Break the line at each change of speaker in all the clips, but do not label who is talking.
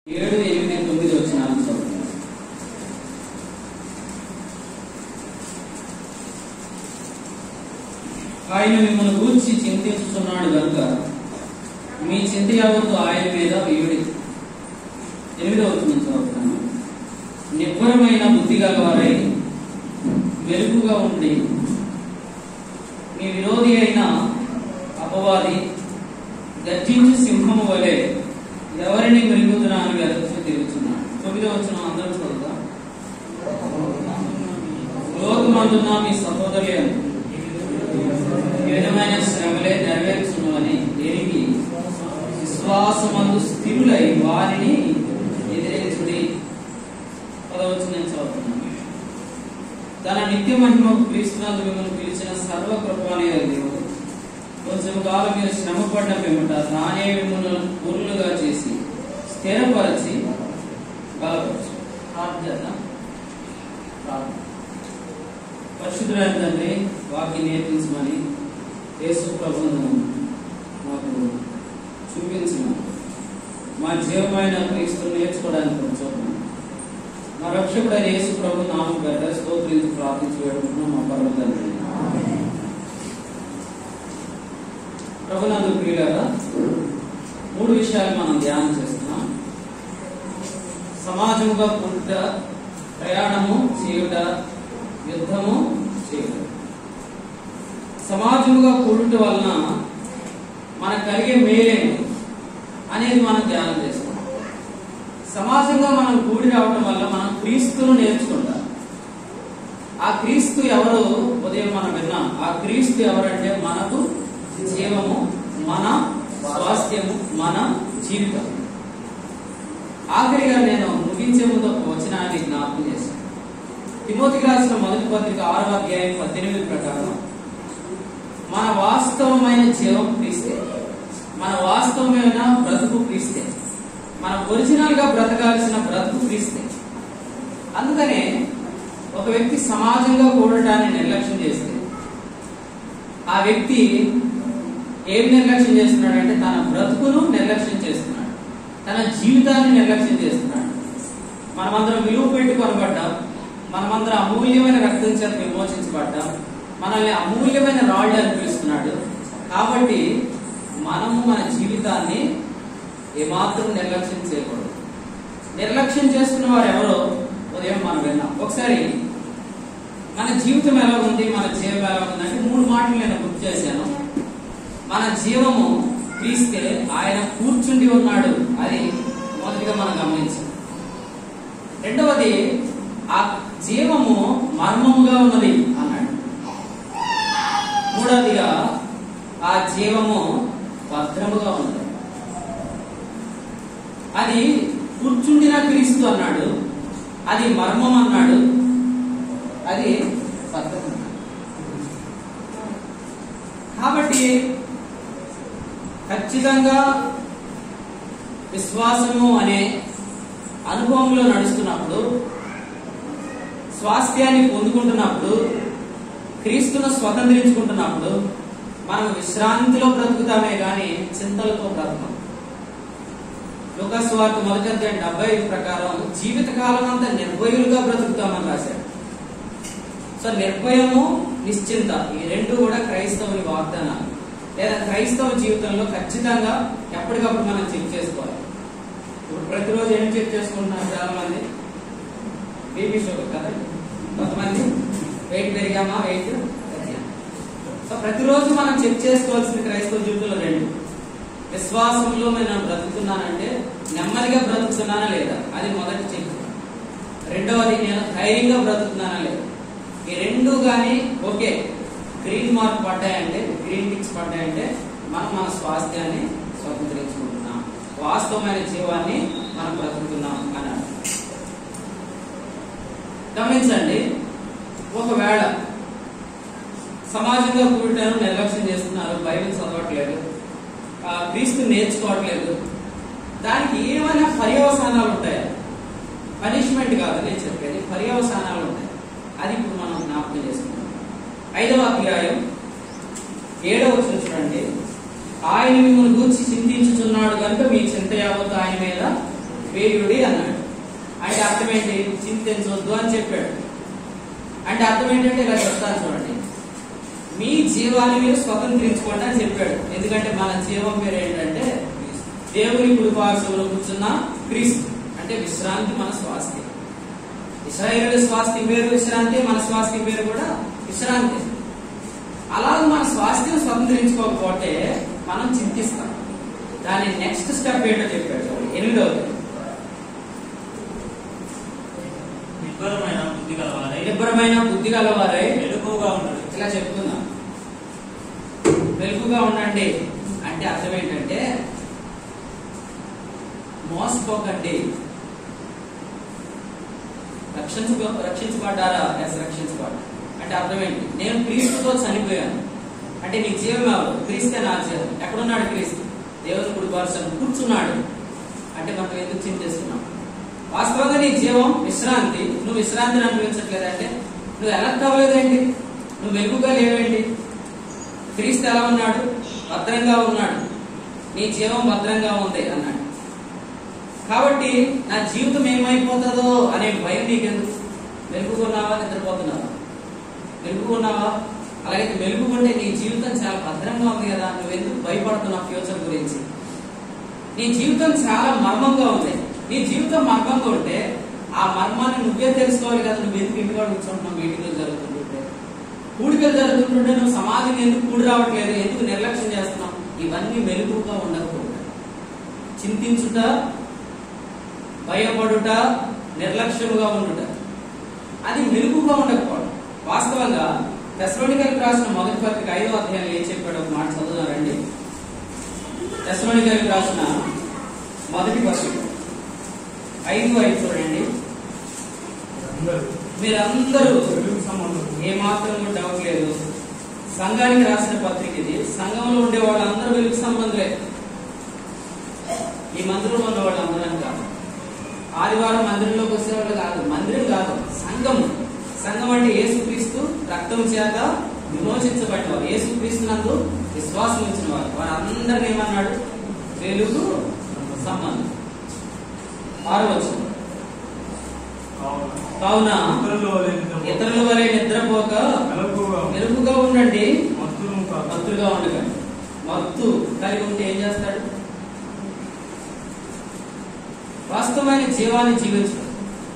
7, 8, 9 వచనాలను చదువుతాం. ఆయన మిమ్మల్ని గూర్చి చింతిస్తున్నాడు గనుక మీ చింత యావత్తు ఆయన మీద వేయుడి. 8వ వచనం చదువుతాను. నిబ్బరమైన బుద్ధి గలవారై మెలుగుగా ఉండి మీ విరోధి అయిన అపవాది గర్జించు సింహము వలె ఎవరిని మెలుగుతున్నా అని వెదకుచూ తిరుగుతున్నాడు. 9వ వచనం అందరూ చదువుతాం. లోకమందున్న మీ సహోదరులను విధమైన శ్రమలే నెరవేర్చున్నవని ఎరిగి విశ్వాసమందు స్థిరులై వారిని ఎదిరించుడి. 10వ వచనం చదువుతున్నాను. తన నిత్య మహిమ క్రీస్తునందు మిమ్మల్ని పిలిచిన సర్వ కృపానే దేవుడు కొంచెం కాలం మీరు శ్రమ పడ్డ పిమ్మట తానే మిమ్మల్ని పూర్ణులుగా చేసి స్థిరపరిచి బలపరచు. పరిశుద్ధుడైన తండ్రి, వాక్యం నేర్పించమని యేసు ప్రభువును మాకు చూపించమని మా జీవమైన క్రీస్తును నేర్చుకోవడానికి చూడండి. మా రక్షకుడైన యేసు ప్రభు నామం పేరిట స్తోత్రించి ప్రార్థించి వేడుకుంటున్నాం మా పరమ తండ్రి. ప్రభునందు ప్రియులారా, 3 విషయాలు మనం ధ్యానం చేస్తున్నాం. సమాజముగా పుట్ట, ప్రయాణము చేయుట, యుద్ధము చేయుట. సమాజముగా కూడుట వలన మనకు కలిగే మేలేమి అనేది మనం ధ్యానం చేస్తాం. సమాజంగా మనం కూడి రావడం వల్ల మనం క్రీస్తును నేర్చుకుంటాం. ఆ క్రీస్తు ఎవరు ఉదయం మనం విన్నాం. ఆ క్రీస్తు ఎవరంటే మనకు జీవము, మన స్వాస్థ్యము, మన జీవితం. ఆఖరిగా నేను ముగించే ముందు ఒక వచనాన్ని జ్ఞాపకం చేశాను. తిమోతికి రాసిన మొదటి పత్రిక 6వ అధ్యాయం 18 ప్రకారం మన వాస్తవమైన జీవం క్రీస్తే, మన వాస్తవమైన బ్రతుకు క్రీస్తే, మన ఒరిజినల్ గా బ్రతకాల్సిన బ్రతుకు క్రీస్తే. అందుకనే ఒక వ్యక్తి సమాజంగా కూడటాన్ని నిర్లక్ష్యం చేస్తే ఆ వ్యక్తి ఏం నిర్లక్ష్యం చేస్తున్నాడంటే తన బ్రతుకును నిర్లక్ష్యం చేస్తున్నాడు, తన జీవితాన్ని నిర్లక్ష్యం చేస్తున్నాడు. మనమందరం విలువ పెట్టి కొనబడ్డాం, మనమందరం అమూల్యమైన రక్తం చేత విమోచించబడ్డాం, మనల్ని అమూల్యమైన రాళ్ళు అని పిలుస్తున్నాడు. కాబట్టి మనము మన జీవితాన్ని ఏమాత్రం నిర్లక్ష్యం చేయకూడదు. నిర్లక్ష్యం చేస్తున్న వారు ఎవరో ఉదయం మనం విన్నాం. ఒకసారి మన జీవితం ఎలా ఉంది, మన జీవం ఎలా ఉంది అంటే 3 మాటలు నేను గుర్తు చేశాను. మన జీవము క్రీస్తే, ఆయన కూర్చుండి ఉన్నాడు, అది మొదటిగా మనం గమనించాం. రెండవది, ఆ జీవము మర్మముగా ఉన్నది అన్నాడు. మూడవదిగా, ఆ జీవము భద్రముగా ఉన్నది. అది కూర్చుండిన క్రీస్తు అన్నాడు, అది మర్మం అన్నాడు, అది భద్రం అన్నాడు. కాబట్టి ఖచ్చితంగా విశ్వాసము అనే అనుభవంలో నడుస్తున్నప్పుడు, స్వాస్థ్యాన్ని పొందుకుంటున్నప్పుడు, క్రీస్తును స్వతంత్రించుకుంటున్నప్పుడు మనం విశ్రాంతిలో బ్రతుకుతామే గాని చింతలతో బ్రతకం. లూకాసు వార్త 1వ అధ్యాయం 75 ప్రకారం జీవితకాలం అంతా నిర్భయులుగా బ్రతుకుతామని రాశాడు. సో నిర్భయము, నిశ్చింత, ఈ 2 కూడా క్రైస్తవుని వాగ్దానాలు. లేదా క్రైస్తవ జీవితంలో ఖచ్చితంగా ఎప్పటికప్పుడు మనం చెక్ చేసుకోవాలి. ఇప్పుడు ప్రతిరోజు ఏం చెక్ చేసుకుంటున్నారు చాలా మంది? బీపీ షుగర్ కదా, కొంతమంది వెయిట్ పెరిగామా, వెయిట్ తగ్గామా. సో ప్రతిరోజు మనం చెక్ చేసుకోవాల్సిన క్రైస్తవ జీవితంలో 2. విశ్వాసంలో నేను బ్రతుకుతున్నానంటే నెమ్మదిగా బ్రతుకుతున్నానా లేదా, అది మొదటి చెక్. రెండవది, నేను ధైర్యంగా బ్రతుకుతున్నానా లేదా. ఈ 2 గానీ ఓకే, గ్రీన్ మార్క్ పడ్డాయంటే, గ్రీన్ టిక్స్ పడ్డాయంటే మనం మన స్వాస్థ్యాన్ని స్వతంత్రించుకుంటున్నాం, వాస్తవమైన జీవాన్ని మనం బ్రతుకుతున్నాం అన్నాడు. గమనించండి, ఒకవేళ సమాజంగా కూడటాను నిర్లక్ష్యం చేస్తున్నారు, బైబిల్ చదవట్లేదు, క్రీస్తు నేర్చుకోవట్లేదు, దానికి ఏమైనా పర్యవసానాలు ఉంటాయా? పనిష్మెంట్ కాదు నేను చెప్పేది, పర్యవసానాలు ఉంటాయి. అది ఇప్పుడు మనం జ్ఞాపకం చేసుకుంటాం. 5వ అధ్యాయం 7వ వచనం చూడండి. ఆయన మిమ్మల్ని గూర్చి చింతించుచున్నాడు కనుక మీ చింత యావత్తు ఆయన మీద వేయుడి అన్నాడు. అంటే అర్థం ఏంటి? చింతించవద్దు అని చెప్పాడు. అంటే అర్థం ఏంటంటే ఇలా చెప్తాను చూడండి, మీ జీవాన్ని మీరు స్వతంత్రించుకోండి అని చెప్పాడు. ఎందుకంటే మన జీవం పేరు ఏంటంటే దేవుని కుడిపార్శ్వంలో కూర్చున్న క్రీస్తు. అంటే విశ్రాంతి మన స్వాస్థ్యం. ఇశ్రాయేలు స్వాస్థ్యం పేరు విశ్రాంతి, మన స్వాస్థ్యం పేరు కూడా విశ్రాంతి. అలాగే మన స్వాస్థ్యం స్వతంత్రించుకోకపోతే మనం చింతిస్తాం. దాని నెక్స్ట్ స్టెప్ ఏంటో చెప్పాడు. 8వ నిబ్బరమైన బుద్ధి గలవారై మెలకువగా ఉండండి. ఇలా చెప్తున్నా, మెలకువగా ఉండండి అంటే అర్థం ఏంటంటే మోసపోకండి. రక్షించబడ్డారా? రక్షించబడ్డా అంటే అర్థం ఏంటి? నేను క్రీస్తుతో చనిపోయాను అంటే నీ జీవం ఎవరు? క్రీస్తే నా జీవం. ఎక్కడున్నాడు క్రీస్తు? దేవుని కుడిపార్శ్వంలో కూర్చున్నాడు. అంటే మనం ఎందుకు చింతిస్తున్నాం? వాస్తవంగా నీ జీవం విశ్రాంతి. నువ్వు విశ్రాంతిని అనుభవించట్లేదంటే నువ్వు ఎలక్ట్ అవ్వలేదేంటి? నువ్వు మెలుగుగా లేవేంటి? క్రీస్తు ఎలా ఉన్నాడు? భద్రంగా ఉన్నాడు. నీ జీవం భద్రంగా ఉంది అన్నాడు. కాబట్టి నా జీవితం ఏమైపోతుందో అనే భయం నీకెందుకు? మెలుగుకున్నావా? నిద్రపోతున్నావా? మెలుగుకున్నావా? అలాగైతే మెలుగుకుంటే నీ జీవితం చాలా భద్రంగా ఉంది కదా, నువ్వెందుకు భయపడుతున్నావు ఫ్యూచర్ గురించి? నీ జీవితం చాలా మర్మంగా ఉంది. నీ జీవితం మర్మంగా ఉంటే ఆ మర్మాన్ని నువ్వే తెలుసుకోవాలి కదా. నువ్వు ఎందుకు ఇంటిగా కూర్చుంటున్నావు? మీటింగ్లు జరుగుతుంటుంటే, కూడికలు జరుగుతుంటుంటే నువ్వు సమాధిని ఎందుకు కూడి రావట్లేదు? ఎందుకు నిర్లక్ష్యం చేస్తున్నావు? ఇవన్నీ మెలుగుగా ఉండకపోతే చింతించుట, భయపడుట, నిర్లక్ష్యముగా ఉండుట, అది మెలుగుగా ఉండకపోవడం. వాస్తవంగా తెస్సలోనికైలకు రాసిన మొదటి పత్రిక 5వ అధ్యాయంలో ఏం చెప్పాడు? ఒక మాట చదువుతున్నారండి. తెస్సలోనికైలకు రాసిన మొదటి పత్రిక 5:5 చూడండి. మీరందరూ ఏమాత్రం డౌట్ లేదు, సంఘానికి రాసిన పత్రిక ఇది. సంఘంలో ఉండే వాళ్ళందరూ వెలుగు సంబంధులే. ఈ మందిరంలో ఉన్న వాళ్ళందరూ అని కాదు, ఆదివారం మందిరంలోకి వచ్చేవాళ్ళు కాదు, మందిరం కాదు, సంఘం. సంఘం అంటే యేసుక్రీస్తు రక్తం చేత విమోచించబడినవారు, యేసుక్రీస్తు నందు విశ్వాసం ఉంచిన వారు. వారందరినీ ఏమన్నాడు? వెలుగు సంబంధం. 6వ వచనం, కావున ఇతరుల వలె నిద్రపోక మెలుగుగా ఉండండి, మత్తులుగా ఉండకండి. మత్తు కలిగి ఉంటే ఏం చేస్తాడు? వాస్తవమైన జీవాన్ని జీవించడు.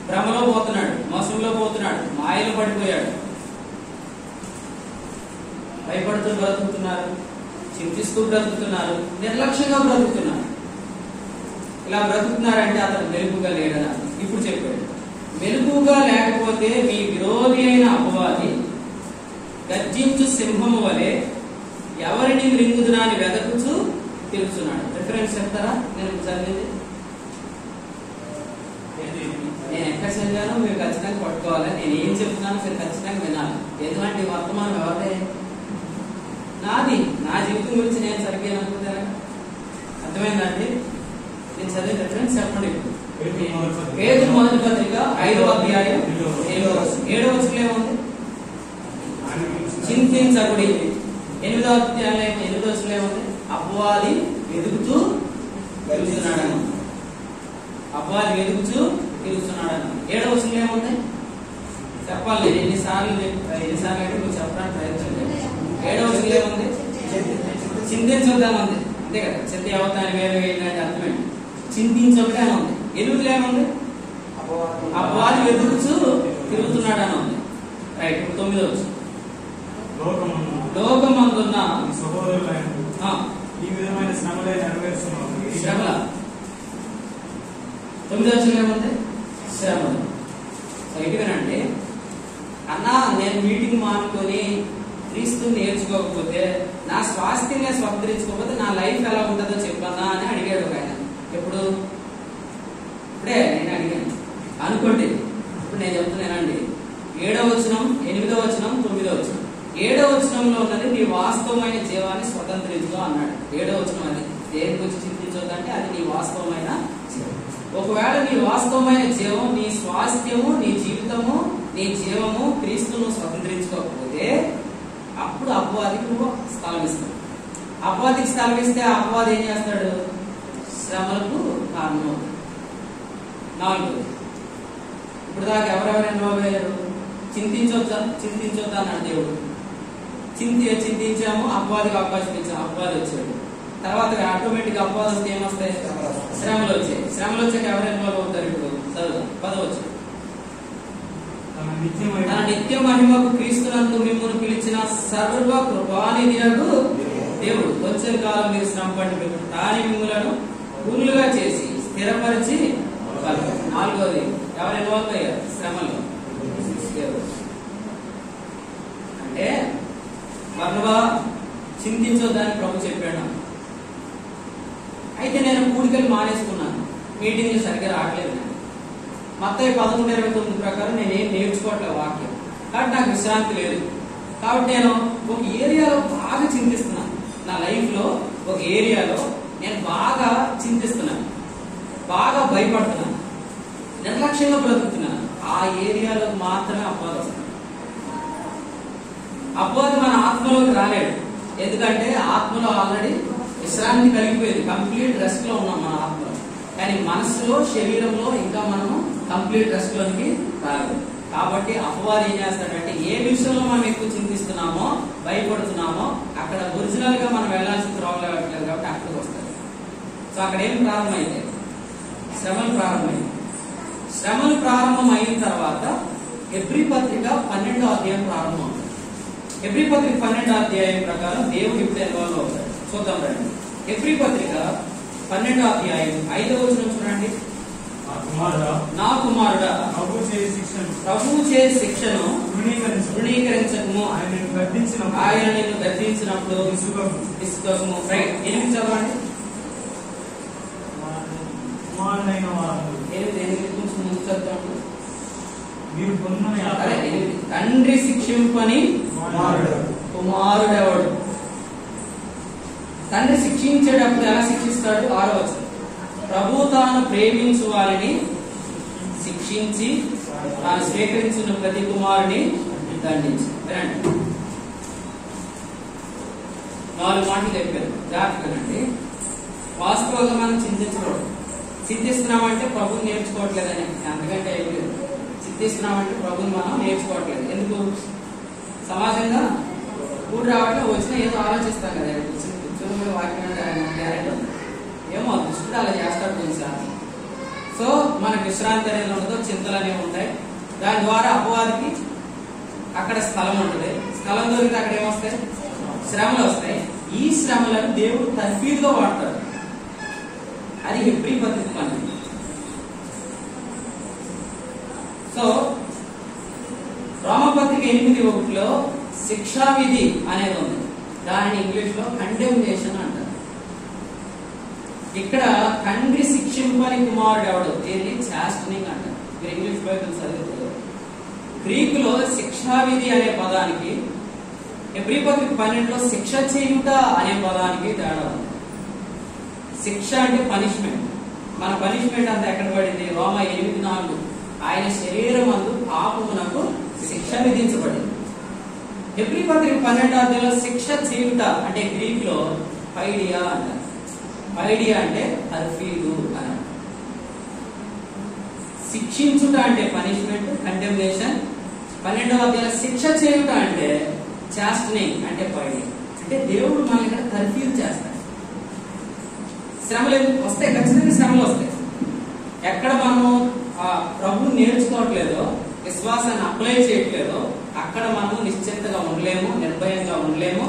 భ్రమలో పోతున్నాడు, మోసంలో పోతున్నాడు, మాయలో పడిపోయాడు. భయపడుతూ బ్రతుకుతున్నారు, చింతిస్తూ బ్రతుకుతున్నారు, నిర్లక్ష్యంగా బ్రతుకుతున్నారు. ఇలా బ్రతుకుతున్నారంటే అతను మెలుగుగా లేడనా? ఇప్పుడు చెప్పాడు, మెలుగుగా లేకపోతే మీ విరోధి అయిన అపవాది గర్జించు సింహము వలె ఎవరిని మృంగుదునాన్ని వెదకుచూ తిరుగుతున్నాడు. రిఫరెన్స్ చెప్తారా? నేను చదివింది నేను ఎక్కడ చదివానో మీరు ఖచ్చితంగా పట్టుకోవాలి. నేను ఏం చెప్తున్నానో మీరు ఖచ్చితంగా వినాలి. ఎందుకంటే వర్తమానం ఎవరిదే? నాది. నా జీవితం గురించి నేను సరిగ్గా అనుకుంటారా? అర్థమైందండి? నేను చదివిన రిఫరెన్స్ చెప్పండి. పేతురు మొదటి పత్రిక 5వ అధ్యాయం 7వ వచనంలో ఏముంది? చింతించకుడి. 8వ అధ్యాయం 8వ వచనంలో ఏముంది? అపవాది వెతుకుతూ తిరుగుతున్నాడని. అపవాది వెతుకుతూ తిరుగుతున్నాడని. 7వ వచనంలో ఏముంది? చెప్పాలి. ఎన్నిసార్లు అంటే నువ్వు చెప్పడానికి ప్రయత్నం చేయాలి. 7వ వచనంలో ఏముంది? చింతించొద్దని ఉంది. అంతే కదా, చింత అవతాన్ని వేరే వేయాలంటే అర్థమేంటి? చింతించొకటే అని ఉంది. 8లో ఏముంది? అపవాది వెతుకుచూ తిరుగుతున్నాడు అని ఉంది. రైట్. ఇప్పుడు 9వ వచనం, లోకమందున్న
ఈ విధమైన శ్రమలే నెరవేరుస్తున్నాము.
శ్రమల 9వ వచనం ఏముంది? శ్రమలు. ఇటువేనండి అన్నా, నేను మీటింగ్ మానుకొని క్రీస్తు నేర్చుకోకపోతే, నా స్వాస్థ్యంగా స్వతంత్రించుకోకపోతే నా లైఫ్ ఎలా ఉంటుందో చెప్పన్నా అని అడిగాడు ఒక ఆయన. ఎప్పుడు? ఇప్పుడే నేను అడిగాను అనుకోండి. ఇప్పుడు నేను చెప్తున్నానండి. 7వ వచనం, 8వ వచనం, 9వ వచనం. 7వ వచనంలో ఉన్నది నీ వాస్తవమైన జీవాన్ని స్వతంత్రించుకో అన్నాడు. 7వ వచనం అది దేని గురించి చింతించొద్దంటే అది నీ వాస్తవమైన జీవం. ఒకవేళ నీ వాస్తవమైన జీవం, నీ స్వాస్థ్యము, నీ జీవితము, నీ జీవము క్రీస్తును స్వతంత్రించుకోకపోతే అప్పుడు అపవాదికి నువ్వు స్థలం ఇస్తావు. అపవాదికి స్థలం ఇస్తే అపవాది ఏం చేస్తాడు? శ్రమలకు కారణమవుతాడు. 4. ఇప్పుడు దాకా ఎవరెవరు ఇన్వాల్వ్ అయ్యారు? చింతించొద్దా అన్నాడు దేవుడు. చింతించాము, అపవాదికి అవకాశం ఇచ్చాము, అపవాది వచ్చాడు. తర్వాత ఆటోమేటిక్ అపవాదం వస్తే ఏమొస్తాయి? శ్రమలు వచ్చాయి. శ్రమలు వచ్చాక ఎవరు ఇన్వాల్వ్ అవుతారు? ఇప్పుడు చదువు 10 వచ్చాయి. తన నిత్య మహిమకు క్రీస్తునందు మిమ్మల్ని పిలిచిన సర్వ కృపానిధియగు దేవుడు వచ్చే కాలం మీరు శ్రమ పడి తాని మిమ్మలను పూర్లుగా చేసి స్థిరపరిచి 4వది ఎవరు ఇన్వాల్వ్ అయ్యారు శ్రమలో? దేవుడు. అంటే బర్నబా చింతించొద్దని ప్రభు చెప్పాడు. అయితే నేను కూడికలు మానేసుకున్నాను, మీటింగ్లు సరిగ్గా రావట్లేదు. మత్తయి 11:29 ప్రకారం నేనేం నేర్చుకోవట్లేదు వాక్యం, కాబట్టి నాకు విశ్రాంతి లేదు. కాబట్టి నేను ఒక ఏరియాలో బాగా చింతిస్తున్నాను. నా లైఫ్ లో ఒక ఏరియాలో నేను బాగా చింతిస్తున్నాను, బాగా భయపడుతున్నాను, నిర్లక్ష్యంగా బ్రతుకుతున్నాను. ఆ ఏరియాలో మాత్రమే అపవాదం వస్తుంది. అపవాది మన ఆత్మలోకి రాలేడు, ఎందుకంటే ఆత్మలో ఆల్రెడీ విశ్రాంతి కలిగిపోయింది, కంప్లీట్ రెస్ట్ లో ఉన్నాం మన ఆత్మలో. కానీ మనసులో, శరీరంలో ఇంకా మనము కంప్లీట్ రెస్ట్ లోనికి రాలేదు. కాబట్టి అపవాది ఏం చేస్తాడంటే ఏ విషయంలో మనం ఎక్కువ చింతిస్తున్నామో, భయపడుతున్నామో అక్కడ ఒరిజినల్ గా మనం వెళ్లాల్సిన త్రోవలు వెళ్ళట్లేదు కాబట్టి అక్కడికి వస్తుంది. సో అక్కడ ఏం ప్రారంభమైంది? శ్రమలు ప్రారంభమైంది. శ్రమలు ప్రారంభం అయిన తర్వాత హెబ్రీ పత్రిక 12వ అధ్యాయం ప్రారంభం అవుతుంది. హెబ్రీ పత్రిక 12వ అధ్యాయం ప్రకారం దేవుడు ఇప్పుడు ఇన్వాల్వ్ అవుతాడు. చూద్దాం రండి. హెబ్రీ పత్రిక 12వ అధ్యాయం 5వ వచనం చూడండి. నా కుమారుడా ప్రభువు చే శిక్షను తృణీకరించకము, ఆయన నిన్ను గద్దించినప్పుడు విసుగకము. 8 చదవండి. 8 కొంచెం ముందు చదువుతాడు. తండ్రి శిక్షింపని కుమారుడెవడు? తండ్రి శిక్షించేటప్పుడు ఎలా శిక్షిస్తాడు? 6వ వచనం. ప్రభు తాను ప్రేమించు వారిని శిక్షించి తాను స్వీకరించిన ప్రతి కుమారుని దండించి. వినండి, 4 మాటలు చెప్పారు, జాగ్రత్తగానండి. వాస్తవంగా మనం చింతించకూడదు. చింతిస్తున్నామంటే ప్రభుని నేర్చుకోవట్లేదని, అంతకంటే ఏం లేదు. చింతిస్తున్నామంటే ప్రభుని మనం నేర్చుకోవట్లేదు. ఎందుకు? సమాజంగా కూడి రావట్లే, వచ్చినా ఏదో ఆలోచిస్తాం కదా, కూర్చొని వాక్యం గ్యారెంటీ ఉంది. ఏమో దుష్టుడు అలా చేస్తాడు కొన్నిసార్లు. సో మనకు విశ్రాంతి అనేది ఉండదు, చింతలు అనేవి ఉంటాయి. దాని ద్వారా అపవాదికి అక్కడ స్థలం ఉంటుంది. స్థలం దొరికితే అక్కడ ఏమొస్తాయి? శ్రమలు వస్తాయి. ఈ శ్రమలను దేవుడు తర్ఫీదుగా వాడతాడు. అది హెబ్రీ పత్రిక పని. సో రోమపత్రిక 8:1లో శిక్షా విధి అనేది ఉంది. దానిని ఇంగ్లీష్ లో కండెమ్నేషన్ అంటారు. ఇక్కడ తండ్రి శిక్షింపని కుమారుడు ఎవడు? దీన్ని చాస్టనింగ్ అంటారు. మీరు ఇంగ్లీష్ బైబిల్ చదివితే గ్రీకులో శిక్షా విధి అనే పదానికి, హెబ్రీ పత్రిక 12లో శిక్ష చేయుట అనే పదానికి తేడా ఉంది. శిక్ష అంటే పనిష్మెంట్. మన పనిష్మెంట్ అంతా ఎక్కడ పడింది? రోమ 8:4 ఆయన శరీరం అందు పాపమునకు శిక్ష విధించబడింది. హెబ్రీ పత్రిక 12వ అధ్యాయంలో శిక్ష చేయుట అంటే గ్రీక్ లో పైడియా అంటారు. పైడియా అంటే తర్ఫీదు అని. శిక్షించుట అంటే పనిష్మెంట్, కండెమ్నేషన్. 12వ అధ్యాయంలో శిక్ష చేయుట అంటే చాస్టనింగ్ అంటే పైడియా. అంటే దేవుడు మనల్ని ఇక్కడ తర్ఫీదు చేస్తాడు. శ్రమలు వస్తాయి, ఖచ్చితంగా శ్రమలు వస్తాయి. ఎక్కడ మనము ప్రభుని నేర్చుకోవట్లేదో, విశ్వాసాన్ని అప్లై చేయట్లేదో అక్కడ మనము నిశ్చింతగా ఉండలేము, నిర్భయంగా ఉండలేము,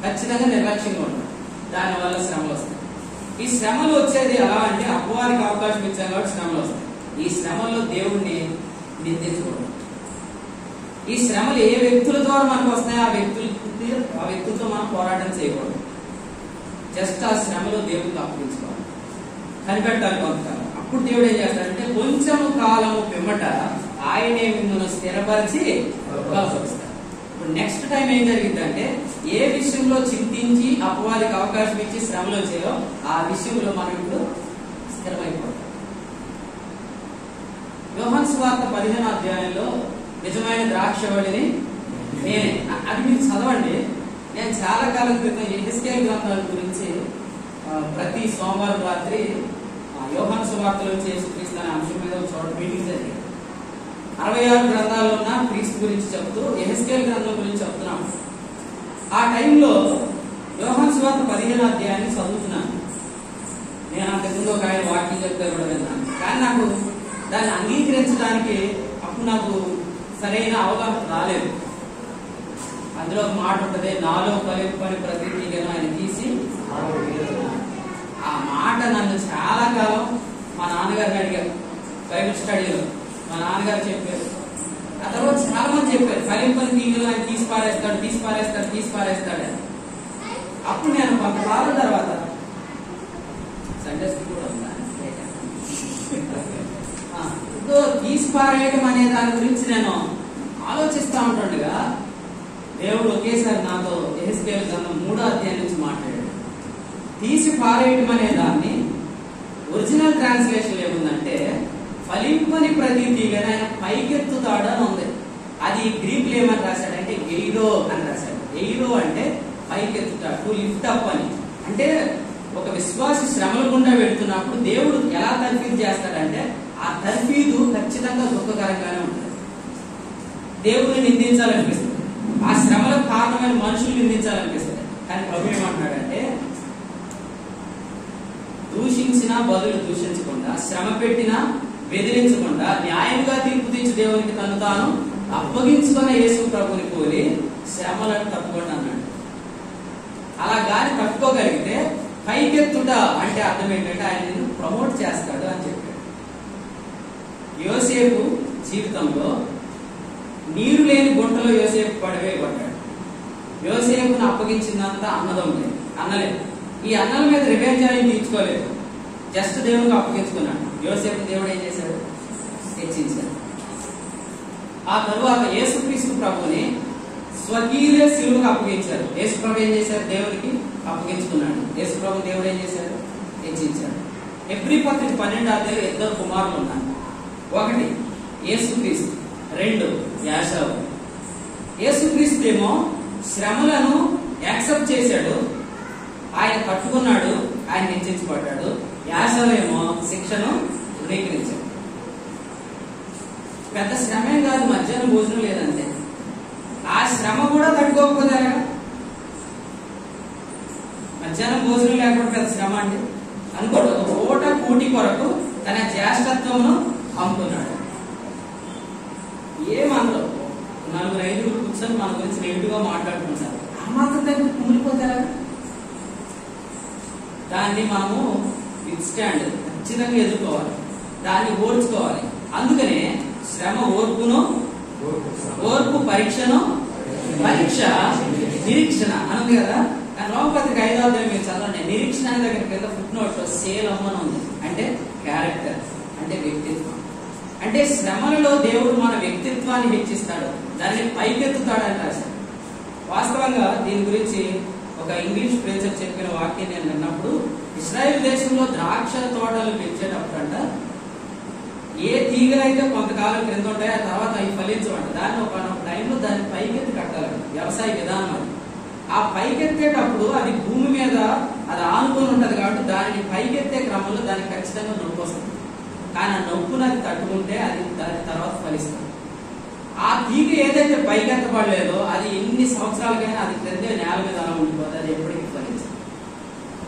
ఖచ్చితంగా నిర్లక్ష్యంగా ఉంటాం. దానివల్ల శ్రమలు వస్తాయి. ఈ శ్రమలు వచ్చేది ఎలా అంటే అపవాదికి అవకాశం ఇచ్చాం కాబట్టి శ్రమలు వస్తాయి. ఈ శ్రమల్లో దేవుణ్ణి నిందించకూడదు. ఈ శ్రమలు ఏ వ్యక్తుల ద్వారా మనకు వస్తాయో ఆ వ్యక్తులతో మనం పోరాటం చేయకూడదు. జస్ట్ ఆ శ్రమలో దేవుడికి అప్పగించుకోవాలి, కనిపెట్టాలి కొంతకాలం. అప్పుడు దేవుడు ఏం చేస్తాడంటే కొంచెము కాలము పిమ్మట ఆయనే మిమ్మల్ని స్థిరపరిచి బలపరుస్తాడు. ఇప్పుడు నెక్స్ట్ టైం ఏం జరిగిందంటే ఏ విషయంలో చింతించి అపవాదికి అవకాశం ఇచ్చి శ్రమలు వచ్చాయో ఆ విషయంలో మనం ఇప్పుడు స్థిరమైపోతాం. యోహాను సువార్త 15వ అధ్యాయంలో నిజమైన ద్రాక్షవల్లిని నేనే, అది మీరు చదవండి. నేను చాలా కాలం క్రితం యెహెజ్కేలు గ్రంథాల గురించి ప్రతి సోమవారం రాత్రి యోహాను సువార్తలో యేసుక్రీస్తు అనే అంశం మీద చోట మీటింగ్ జరిగింది. 66 గ్రంథాలు ఉన్న క్రీస్తు గురించి చెప్తూ యెహెజ్కేలు గ్రంథం గురించి చెప్తున్నాం. ఆ టైంలో యోహాను సువార్త 15వ అధ్యాయాన్ని చదువుతున్నాను. నేను అంతకుముందు ఒక ఆయన వాక్యం చెప్తే కూడా విన్నాను, కానీ నాకు దాన్ని అంగీకరించడానికి అప్పుడు నాకు సరైన అవగాహన రాలేదు. అందులో ఒక మాట ఉంటుంది, నాలో ఫలింపని ప్రతి తీగను ఆయన తీసి. ఆ మాట నన్ను చాలా కాలం మా నాన్నగారిని అడిగారు. బైబిల్ స్టడీలో మా నాన్నగారు చెప్పారు. ఆ తర్వాత చాలా మంది చెప్పారు, ఫలింపని తీగలు ఆయన తీసి పారేస్తాడు అని. అప్పుడు నేను కొంతకాలం తర్వాత సండే స్కూల్ కూడా ఉందా తీసి పారేయడం అనే దాని గురించి నేను ఆలోచిస్తా ఉంటుండగా దేవుడు ఒకేసారి నాతో యెహెజ్కేలు గ్రంథం 3వ అధ్యాయం నుంచి మాట్లాడాడు. తీసి పారేయడం అనే దాన్ని ఒరిజినల్ ట్రాన్స్లేషన్ ఏముందంటే ఫలింపని ప్రతి తీగని ఆయన పైకెత్తుతాడు అని ఉంది. అది గ్రీక్ లో ఏమని రాశాడంటే ఎయిరో అని రాశాడు. ఎయిరో అంటే పైకెత్తుతాడు, టు లిఫ్ట్ అప్ అని. అంటే ఒక విశ్వాసి శ్రమల గుండా వెళ్తున్నప్పుడు దేవుడు ఎలా తర్ఫీదు చేస్తాడంటే ఆ తర్ఫీదు ఖచ్చితంగా దుఃఖకరంగానే ఉంటుంది. దేవుడిని నిందించాలనిపిస్తుంది, ఆ శ్రమలకు కారణమైన మనుషులు నిందించాలనిపిస్తుంది. కానీ ప్రభు ఏమంటున్నాడంటే దూషించినా బదులు దూషించకుండా, శ్రమ పెట్టినా బెదిరించకుండా, న్యాయంగా తీర్పు తీర్చి దేవునికి తను తాను అప్పగించుకునే యేసు ప్రభుని పోలి శ్రమలను తప్పుకోండి అన్నాడు. అలా గాని తట్టుకోగలిగితే పైకెత్తుట అంటే అర్థం ఏంటంటే ఆయన నిన్ను ప్రమోట్ చేస్తాడు అని చెప్పాడు. యోసేపు జీవితంలో నీరు లేని గుంటలో యోసేపు పడవేయబడ్డాడు. యోసేపును అప్పగించిందంతా అన్నలేదు. ఈ అన్నల మీద రివెంజ్ అని తీర్చుకోలేదు, జస్ట్ దేవునికి అప్పగించుకున్నాడు. యోసేపు దేవుడు ఏం చేశాడు? హెచ్చించాడు. ఆ తరువాత యేసుక్రీస్తు ప్రభుని స్వకీయ శిలువకు అప్పగించారు. యేసు ప్రభు ఏం చేశారు? దేవునికి అప్పగించుకున్నాడు. యేసు ప్రభు దేవుడు ఏం చేశారు? హెచ్చించాడు. హెబ్రీ పత్రిక 12వ అధ్యాయంలో 2 కుమారులు ఉన్నారు. 1 యేసుక్రీస్తు, 2 యాషావు. యేసుక్రీస్తు ఏమో శ్రమలను యాక్సెప్ట్ చేశాడు, ఆయన కట్టుకున్నాడు, ఆయన హెచ్చించబడ్డాడు. యాషావు ఏమో శిక్షను ధృవీకరించాడు. పెద్ద శ్రమే కాదు, మధ్యాహ్నం భోజనం లేదంటే. ఆ శ్రమ కూడా తట్టుకోకపోతే మధ్యాహ్నం భోజనం లేకుండా పెద్ద శ్రమ అండి అనుకోండి. ఒక పూట కూటి కొరకు తన జ్యేష్ఠత్వమును అమ్ముకున్నాడు. ఏమనరు, 4-5 కూర్చొని మన గురించి నెగిటివ్ గా మాట్లాడుకుంటారు. ఆ మాత్రం దగ్గర కుమిలిపోతారా? దాన్ని మనము విత్ స్టాండ్ ఖచ్చితంగా ఎదుర్కోవాలి, దాన్ని ఓర్చుకోవాలి. అందుకనే శ్రమ ఓర్పు పరీక్షను, పరీక్ష నిరీక్షణ అన్నది కదా. రోమపత్రిక 5వ అధ్యాయం మీరు చదవండి. నిరీక్షణ అనే దగ్గర కింద ఫుట్ నోట్ లో సేలం అని ఉంది. అంటే క్యారెక్టర్, అంటే వ్యక్తిత్వం. అంటే శ్రమలలో దేవుడు మన వ్యక్తిత్వాన్ని హెచ్చిస్తాడు, దాన్ని పైకెత్తుతాడని రాశాడు. వాస్తవంగా దీని గురించి ఒక ఇంగ్లీష్ ప్రేచర్ చెప్పిన వాక్యం నేను విన్నప్పుడు, ఇశ్రాయేల్ దేశంలో ద్రాక్ష తోటలు పెంచేటప్పుడంట ఏ తీగలైతే కొంతకాలం క్రింద ఉంటాయో ఆ తర్వాత అవి ఫలించమంట. దాన్ని ఒక టైంలో దాన్ని పైకెత్తి కట్టాలంట. వ్యవసాయ విధానం అది. ఆ పైకెత్తేటప్పుడు అది భూమి మీద అది ఆనుకొని ఉంటది కాబట్టి దానిని పైకెత్తే క్రమంలో దానికి ఖచ్చితంగా నొప్పి వస్తుంది. కానీ ఆ నొప్పును అది తట్టుకుంటే అది దాని తర్వాత ఫలిస్తుంది. ఆ తీగ ఏదైతే పైకెత్తబడలేదో అది ఎన్ని సంవత్సరాలకైనా అది క్రిందే నేల మీద అలా ఉండిపోతుంది, అది ఎప్పటికీ ఫలించదు.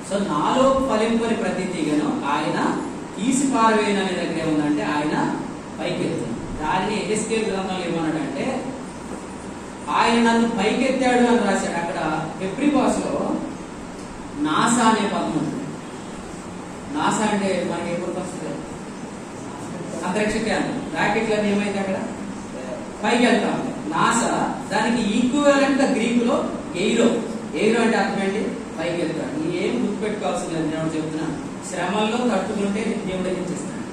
సో నాలో ఫలింపని ప్రతి తీగను ఆయన తీసి పారవేయను అనే దగ్గర ఏముందంటే ఆయన పైకెత్తాడు. దానిని యెహెజ్కేలు గ్రంథంలో ఏమన్నాడంటే ఆయన నన్ను పైకెత్తాడు అని రాశాడు. అక్కడ హెబ్రీ భాషలో నాసా అనే పదం ఉంటుంది. నాసా అంటే మనకి ఎప్పుడు వస్తుంది? అంతరిక్ష కేంద్రం. రాకెట్లన్నీ ఏమైంది అక్కడ పైకి వెళ్తాం. నాసా దానికి ఈక్వలెంట్ గా గ్రీకులో ఎయిరో. ఎయిరో అంటే అర్థం ఏంటి? పైకి వెళ్తాడు. ఏం గుర్తుపెట్టుకోవాల్సింది నేను చెప్తున్నాను. శ్రమల్లో తట్టుకుంటే దేవుడు హెచ్చిస్తాడు,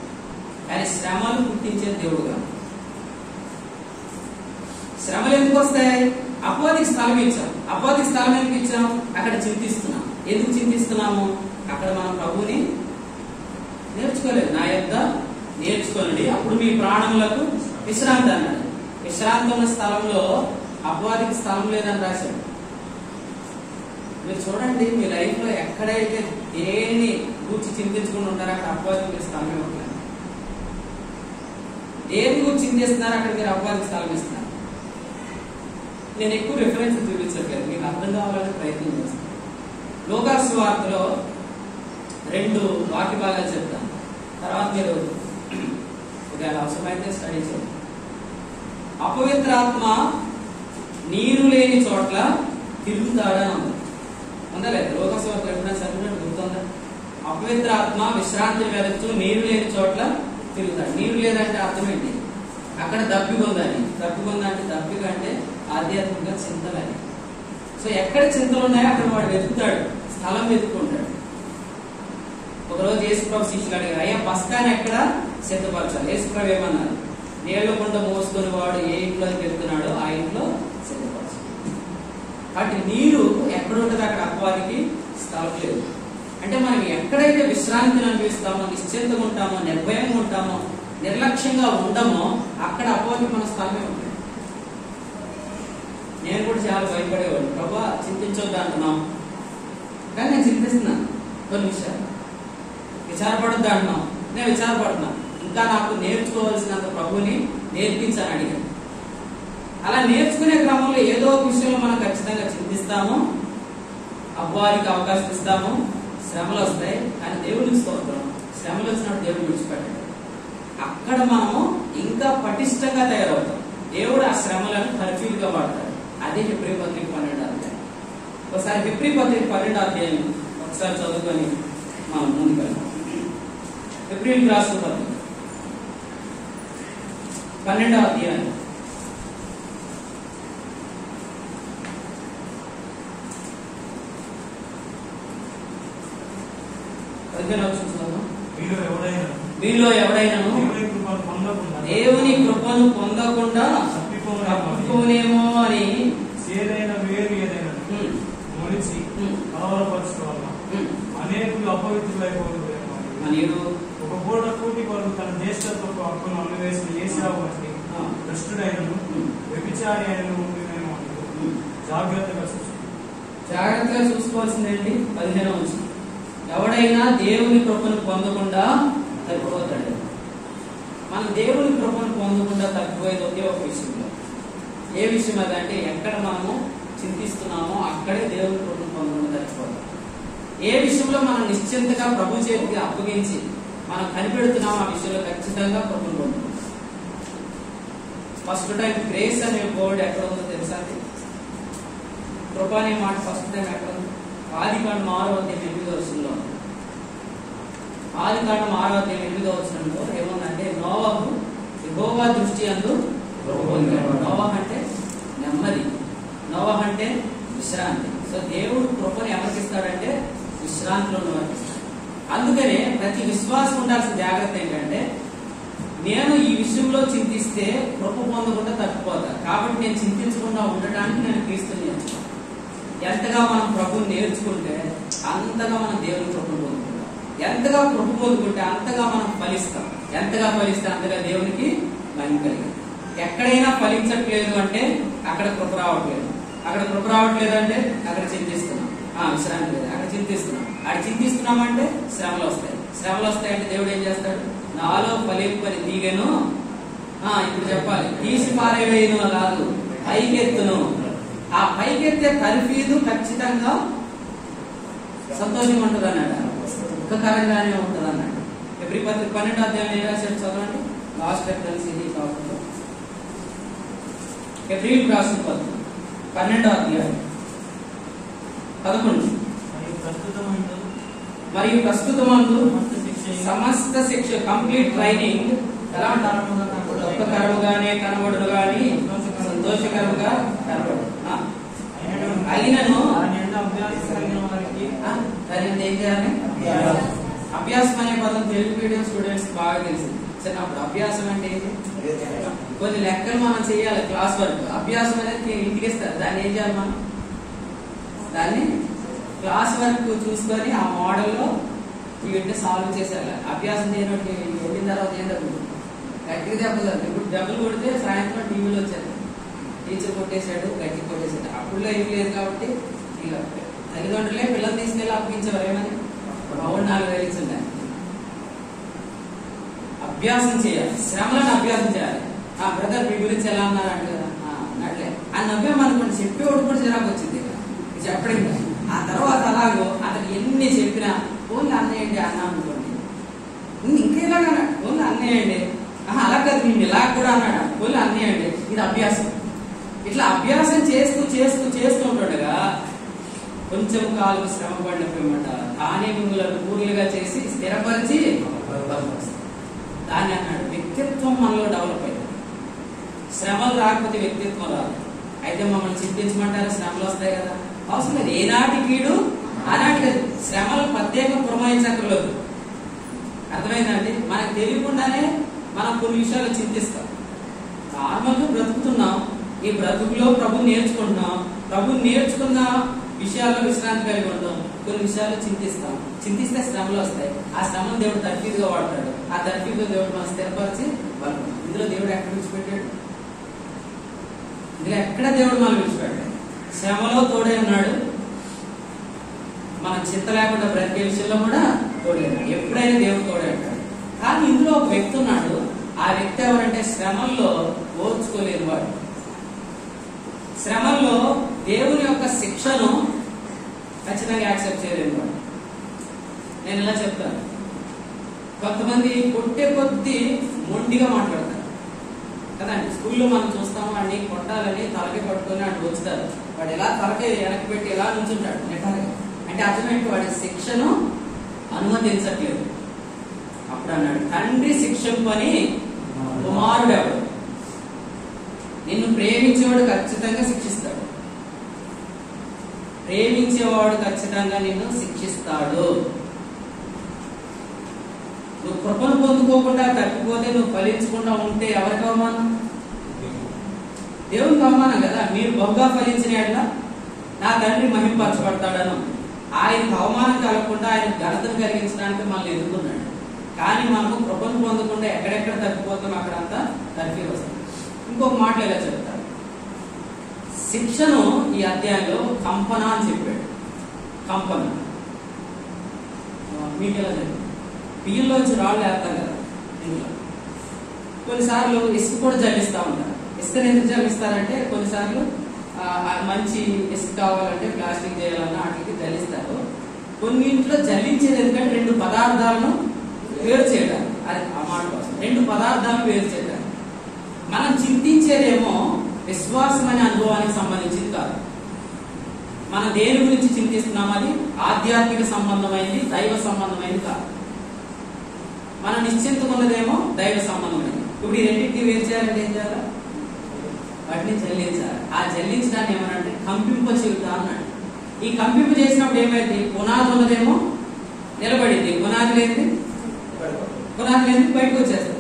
కానీ శ్రమలు పుట్టించే దేవుడుగా. శ్రమలు ఎందుకు వస్తాయి? అపవాదికి స్థలం ఇచ్చాం. అపవాదికి స్థలం ఎందుకు ఇచ్చాం? అక్కడ చింతిస్తున్నాం. ఎందుకు చింతిస్తున్నాము? అక్కడ మనం ప్రభుని నేర్చుకోలేదు. నా యొక్క నేర్చుకోనండి అప్పుడు మీ ప్రాణములకు విశ్రాంతి అన్నాడు. విశ్రాంతి ఉన్న స్థలంలో అపవాదికి స్థలం లేదని రాశాడు. మీరు చూడండి, మీ లైఫ్ లో ఎక్కడైతే దేన్ని కూర్చి చింతించుకుని ఉంటారో అక్కడ అపవాదికి మీరు స్థలం ఇవ్వట్లేదు. దేని గురించి చింతిస్తున్నారు అక్కడ మీరు అపవాదికి స్థలం ఇస్తున్నారు. నేను ఎక్కువ రిఫరెన్స్ చూపించట్లేదు, మీకు అర్థం కావాలని ప్రయత్నం చేస్తాను. లోకాసు సువార్తలో 2 వాక్య భాగాలు చెప్తాను, తర్వాత మీరు ఒకవేళ అవసరమైతే స్టడీ చేయండి. అపవిత్రాత్మ నీరు లేని చోట్ల తిరుగుతాడని ఉంది, ఉందా లేదా? లోకాసు వార్త ఎప్పుడైనా చదివినట్టు గుర్తుందా? అపవిత్రాత్మ విశ్రాంతి వెళుతూ నీరు లేని చోట్ల తిరుగుతాడు. నీరు లేదంటే అర్థం ఏంటి? అక్కడ దప్పికొందని. దప్పికొందంటే దప్పిక అంటే ఆధ్యాత్మిక చింతలని. సో ఎక్కడ చింతలు ఉన్నాయో అక్కడ వాడు వెతుకుతాడు, స్థలం వెతుక్కుంటాడు. ఒకరోజు యేసుప్రభు శిష్యులు అడిగారు, అయ్యా పస్కాని ఎక్కడ సిద్ధపరచాలి? యేసుప్రభు ఏమన్నారు? నీళ్ల కుండ మోసుకొని వాడు ఏ ఇంట్లోకి వెళ్తున్నాడో ఆ ఇంట్లో సిద్ధపరచాలి. కాబట్టి నీరు ఎక్కడ ఉంటుంది అక్కడ అపవాదికి స్థలం లేదు. అంటే మనం ఎక్కడైతే విశ్రాంతిని అనిపిస్తామో, నిశ్చింతగా ఉంటామో, నిర్భయంగా ఉంటామో, నిర్లక్ష్యంగా ఉండమో అక్కడ అపవాదికి మన స్థలమే ఉంటుంది. నేను కూడా చాలా భయపడేవాడు, ప్రభా చింతించొద్దు అంటున్నాం, కానీ నేను చింతిస్తున్నాను కొన్ని విషయాలు. విచారపడొద్దు అంటున్నాం, నేను విచారపడుతున్నాను. ఇంకా నాకు నేర్చుకోవాల్సినంత ప్రభుని నేర్పించాలని అడిగాను. అలా నేర్చుకునే క్రమంలో ఏదో ఒక విషయంలో మనం ఖచ్చితంగా చింతిస్తాము, అపవాదికి అవకాశం ఇస్తాము, శ్రమలు వస్తాయి. కానీ దేవుడికి స్తోత్రం, శ్రమలు వచ్చినప్పుడు దేవుడు విడిచిపెట్టాడు. అక్కడ మనము ఇంకా పటిష్టంగా తయారవుతాం. దేవుడు ఆ శ్రమలను పరిఫీల్గా వాడతాడు. అదే హెబ్రీ పత్రిక 12వ అధ్యాయం. ఒకసారి హెబ్రీ పత్రిక 12వ అధ్యాయం ఒకసారి చదువుకొని మనం ముందుకు వెళ్తాం. హెబ్రీయులకు రాసిన పత్రిక 12వ అధ్యాయం 15వ వచనం చదువుదాం. మీలో ఎవడైనాను దేవుని కృపను పొందకుండా తప్పిపోనేమో అని
ఏదైనా వేరు ఏదైనా మొలిచి కలవరపరచుకోవాలా అనేకులు అపవిత్రులైపోతున్నారు. ఒక పూట కూటి కొరకు తన జ్యేష్ఠత్వపు హక్కును అన్వేషణ ఏశావు వంటి భ్రష్టుడైనను వ్యభిచారి అయినను జాగ్రత్తగా
చూసుకోవాల్సిందేంటి? 15వ వచనం, ఎవడైనా దేవుని కృపను పొందకుండా తప్పిపోతాడు. మనం దేవుని కృపను పొందకుండా తప్పిపోయేది ఒకే ఒక విషయంలో. ఏ విషయం అదంటే ఎక్కడ మనము చింతిస్తున్నామో అక్కడే దేవుని కృపను పొందకుండా తప్పిపోతాం. ఏ విషయంలో మనం నిశ్చింతగా ప్రభు చేతికి అప్పగించి మనం కనిపెడుతున్నామో ఆ విషయంలో ఖచ్చితంగా కృపను పొందుతాం. ఫస్ట్ టైం గ్రేస్ అనే వర్డ్ ఎక్కడ ఉందో తెలుసా? కృప అనే మాట ఫస్ట్ టైం ఎక్కడ ఉంది? ఆదికాండం 6వ అధ్యాయం 8వ వచనంలో. ఆదికాండం 6వ అధ్యాయం 8వ వచనంలో ఏముందంటే, నోవహు యెహోవా దృష్టి యందు నోవహు అంటే నెమ్మది, నోవహు అంటే విశ్రాంతి. సో దేవుడు కృపను ఎవరికి ఇస్తాడంటే విశ్రాంతిలో ఉన్నవారికి ఇస్తాడు. అందుకనే ప్రతి విశ్వాసం ఉండాల్సిన జాగ్రత్త ఏంటంటే, నేను ఈ విషయంలో చింతిస్తే కృప పొందకుండా తప్పిపోతా. కాబట్టి నేను చింతించకుండా ఉండటానికి నేను క్రీస్తుని నేర్చుకుంటాను. ఎంతగా మనం ప్రభుని నేర్చుకుంటే అంతగా మనం దేవుని కృపను పొందుకుంటాం. ఎంతగా కృప పొందుకుంటే అంతగా మనం ఫలిస్తాం. ఎంతగా ఫలిస్తే అంతగా దేవునికి మహిమ కలిగింది. ఎక్కడైనా ఫలించట్లేదు అంటే అక్కడ కృప రావట్లేదు. అక్కడ కృప రావట్లేదు అంటే అక్కడ చింతిస్తున్నాం. విశ్రాంతి లేదు, అక్కడ చింతిస్తున్నాం. అక్కడ చింతిస్తున్నామంటే శ్రమలు వస్తాయి. శ్రమలు వస్తాయంటే దేవుడు ఏం చేస్తాడు? నాలో ఫలింపని తీగను, ఇప్పుడు చెప్పాలి, తీసి పారేవేయను కాదు, పైకెత్తును. ఆ పైకెత్తే తర్ఫీదు ఖచ్చితంగా సంతోషంగా ఉంటుంది అన్నాడు, దుఃఖకరంగానే ఉంటుంది అన్నాడు. హెబ్రీ పత్రిక 12వ అధ్యాయం ఏం రాశాడు చదవండి. లాస్ట్ రెఫరెన్స్ ఇది కాకుండా హెబ్రీయులకు రాసిన పత్రిక 12వ అధ్యాయం 11. మరియు ప్రస్తుతమందు సమస్త శిక్ష, కంప్లీట్ ట్రైనింగ్ ఎలా అంటారు? దుఃఖకరముగానే కనబడును గాని సంతోషకరంగా కనబడు. అయినను ఏం చేయాలి? అభ్యాసం అనే పదం తెలుగు మీడియం స్టూడెంట్స్ బాగా తెలిసింది. సరే, అప్పుడు అభ్యాసం అంటే ఏంటి? కొన్ని లెక్కలు మనం చేయాలి, క్లాస్ వర్క్. అభ్యాసం అనేది ఇంటికి ఇస్తారు. దాన్ని ఏం చేయాలి? మనం దాన్ని క్లాస్ వర్క్ చూసుకొని ఆ మోడల్లో ఇవన్నీ సాల్వ్ చేసేయాలి. అభ్యాసం చేయడానికి వెళ్ళిన తర్వాత ఏం జరుగుతుంది? గట్టిగా దెబ్బలు. ఇప్పుడు దెబ్బలు కొడితే సాయంత్రం టీవీలో వచ్చారు, టీచర్ కొట్టేశాడు, గట్టి కొట్టేశాడు. అప్పుడులో ఏం లేదు కాబట్టి ఇక తల్లిదండ్రులే పిల్లలు తీసుకెళ్ళి అప్పగించేవారు. ఏమని? బాగుండి 4 వేలు ఇచ్చింది. అభ్యాసం చేయాలి, శ్రమలను అభ్యాసం చేయాలి. బ్రదర్ మీ గురించి ఎలా అన్నారు అంటే కదా అన్నట్లే అని నవ్వామనుకోండి, చెప్పేవాడు కూడా చిరాకు వచ్చింది చెప్పడం. ఆ తర్వాత అలాగో అతను ఎన్ని చెప్పినా ఓన్లీ అన్నయ్యండి అన్న అనుకోండి, ఇంకా ఇలాగా ఓన్లీ అన్నయ్యండి, అలా కాదు మేము ఇలా కూడా అన్నాడు, ఓన్లీ అన్నయ్యండి. ఇది అభ్యాసం. ఇట్లా అభ్యాసం చేస్తూ చేస్తూ చేస్తూ ఉంటుండగా కొంచెం కాలం శ్రమ పడినప్పుడేమంట తానే మిమ్మల్ని పూర్లుగా చేసి స్థిరపరిచి దాన్ని అన్నాడు. వ్యక్తిత్వం మనలో డెవలప్ అయింది. శ్రమలు రాకపోతే వ్యక్తిత్వం రాదు. అయితే మమ్మల్ని చింతించమంటారు, శ్రమలు వస్తాయి కదా, అవసరం లేదు. ఏనాటి కీడు ఆనాటి శ్రమలు ప్రత్యేక పురమాయించక్కర్లేదు. అర్థమైందండి? మనకు తెలియకుండానే మనం కొన్ని విషయాలు చింతిస్తాం. నార్మల్గా బ్రతుకుతున్నాం, ఈ బ్రతుకులో ప్రభు నేర్చుకుంటున్నాం, ప్రభు నేర్చుకున్న విషయాల్లో విశ్రాంతి కలిగి ఉంటాం, కొన్ని విషయాలు చింతిస్తాం. చింతిస్తే శ్రమలు వస్తాయి. ఆ శ్రమను దేవుడు తర్ఫీదుగా వాడతాడు. ఆ తర్ఫీదుగా దేవుడు మనం స్థిరపరిచి వాళ్ళు. ఇందులో దేవుడు ఎక్కడ విడిచిపెట్టాడు? ఇందులో ఎక్కడ దేవుడు మనం విడిచిపెట్టాడు? శ్రమలో తోడే ఉన్నాడు, మనం చింత లేకుండా బ్రతికే విషయంలో కూడా తోడే ఉన్నాడు. ఎప్పుడైనా దేవుడు తోడే ఉంటాడు. కానీ ఇందులో ఒక వ్యక్తి ఉన్నాడు. ఆ వ్యక్తి ఎవరంటే శ్రమల్లో ఓర్చుకోలేని వాడు. శ్రమల్లో దేవుని యొక్క శిక్షను ఖచ్చితంగా యాక్సెప్ట్ చేయలేని వాడు. నేను ఇలా చెప్తాను, కొంతమంది కొట్టే కొద్దీ మొండిగా మాట్లాడతారు కదండి. స్కూల్లో మనం చూస్తాము, వాడిని కొట్టాలని తలకి పట్టుకొని అటు వచ్చుతారు. వాడు ఎలా తలకి వెనక్కి పెట్టి ఎలా నుంచుంటాడు నెట్టాలి అంటే అర్థమైంది వాడి శిక్షను అనుమతించట్లేదు. అప్పుడు అన్నాడు, తండ్రి శిక్షింపని కుమారుడు ఎవడు? నిన్ను ప్రేమించేవాడు ఖచ్చితంగా శిక్షిస్తాడు. ప్రేమించేవాడు ఖచ్చితంగా నిన్ను శిక్షిస్తాడు. నువ్వు కృపను పొందుకోకుండా తప్పిపోతే, నువ్వు ఫలించకుండా ఉంటే ఎవరికి అవమానం? దేవునికి అవమానం కదా. మీరు బహుగా ఫలించిన ఎట్లా నా తండ్రి మహింపరచబడతాడను. ఆయనకు అవమానం కలగకుండా ఆయన ఘనతను కలిగించడానికి మనల్ని ఎదుర్కొన్నాడు. కానీ మనము కృపను పొందకుండా ఎక్కడెక్కడ తప్పిపోతాం అక్కడంతా తరిఫీ వస్తుంది. ఇంకొక మాట ఇలా చెప్తారు, శిక్షను ఈ అధ్యాయంలో కంపన అని చెప్పాడు. కంపన మీకు ఎలా చెప్పాడు? బియ్యంలోంచి రాళ్ళు వేస్తాం కదా ఇంట్లో. కొన్నిసార్లు ఇసుక కూడా జల్లిస్తూ ఉంటారు. ఇసుకని ఎందుకు జల్లిస్తారంటే కొన్నిసార్లు మంచి ఇసుక కావాలంటే ప్లాస్టిక్ చేయాలన్నా వాటికి జల్లిస్తారు. కొన్నింట్లో జల్లించేది ఎందుకంటే రెండు పదార్థాలను వేరు చేయడానికి. అది ఆ మాట కోసం రెండు పదార్థాలను వేరు చేయడానికి. మనం చింతించేదేమో విశ్వాసం అనే అనుభవానికి సంబంధించింది కాదు. మనం దేని గురించి చింతిస్తున్నాం అది ఆధ్యాత్మిక సంబంధమైనది, దైవ సంబంధమైనది కాదు. మనం నిశ్చింతకున్నదేమో దైవ సంబంధమైనది. ఇప్పుడు ఈ రెండింటిని వేరు చేయాలంటే ఏం చేయాలి? వాటిని జల్లించాలి. ఆ జల్లించడాన్ని ఏమనంటే కంపింప చెబుతా అన్నాడు. ఈ కంపింప చేసినప్పుడు ఏమైంది? పునాది ఉన్నదేమో నిలబడింది, పునాది లేనిది బయటకు వచ్చేస్తుంది.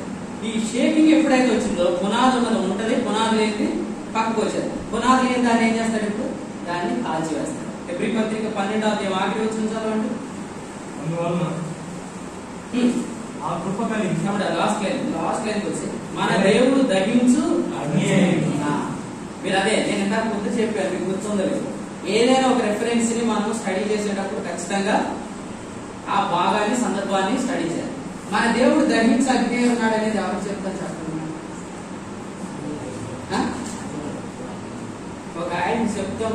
ఈ షేకింగ్ ఎప్పుడైతే వచ్చిందో పునాది ఉన్నది ఉంటది, పునాది లేనిది పక్కకు వచ్చేది. పునాది లేని దాన్ని ఏం చేస్తాడు? ఇప్పుడు దాన్ని కాల్చివేస్తాడు. ఎబ్రీ పత్రిక 12వ అధ్యాయం ఆఖరి వచ్చిన చదవండి.
అందువలన ఆ కృప కలిగి
లాస్ట్ లైన్ వచ్చి మన దేవుడు దహించు. మీరు అదే నేను ఇందాక ముందు చెప్పాను, మీకు గుర్తుండలేదు. ఏదైనా ఒక రెఫరెన్స్ ని మనం స్టడీ చేసేటప్పుడు ఖచ్చితంగా ఆ భాగాన్ని, సందర్భాన్ని స్టడీ చేయాలి. మన దేవుడు దహించి అగ్ని ఉన్నాడు అనేది ఎవరు చెప్తారు చెప్పండి? ఒక ఆయన చెప్తాం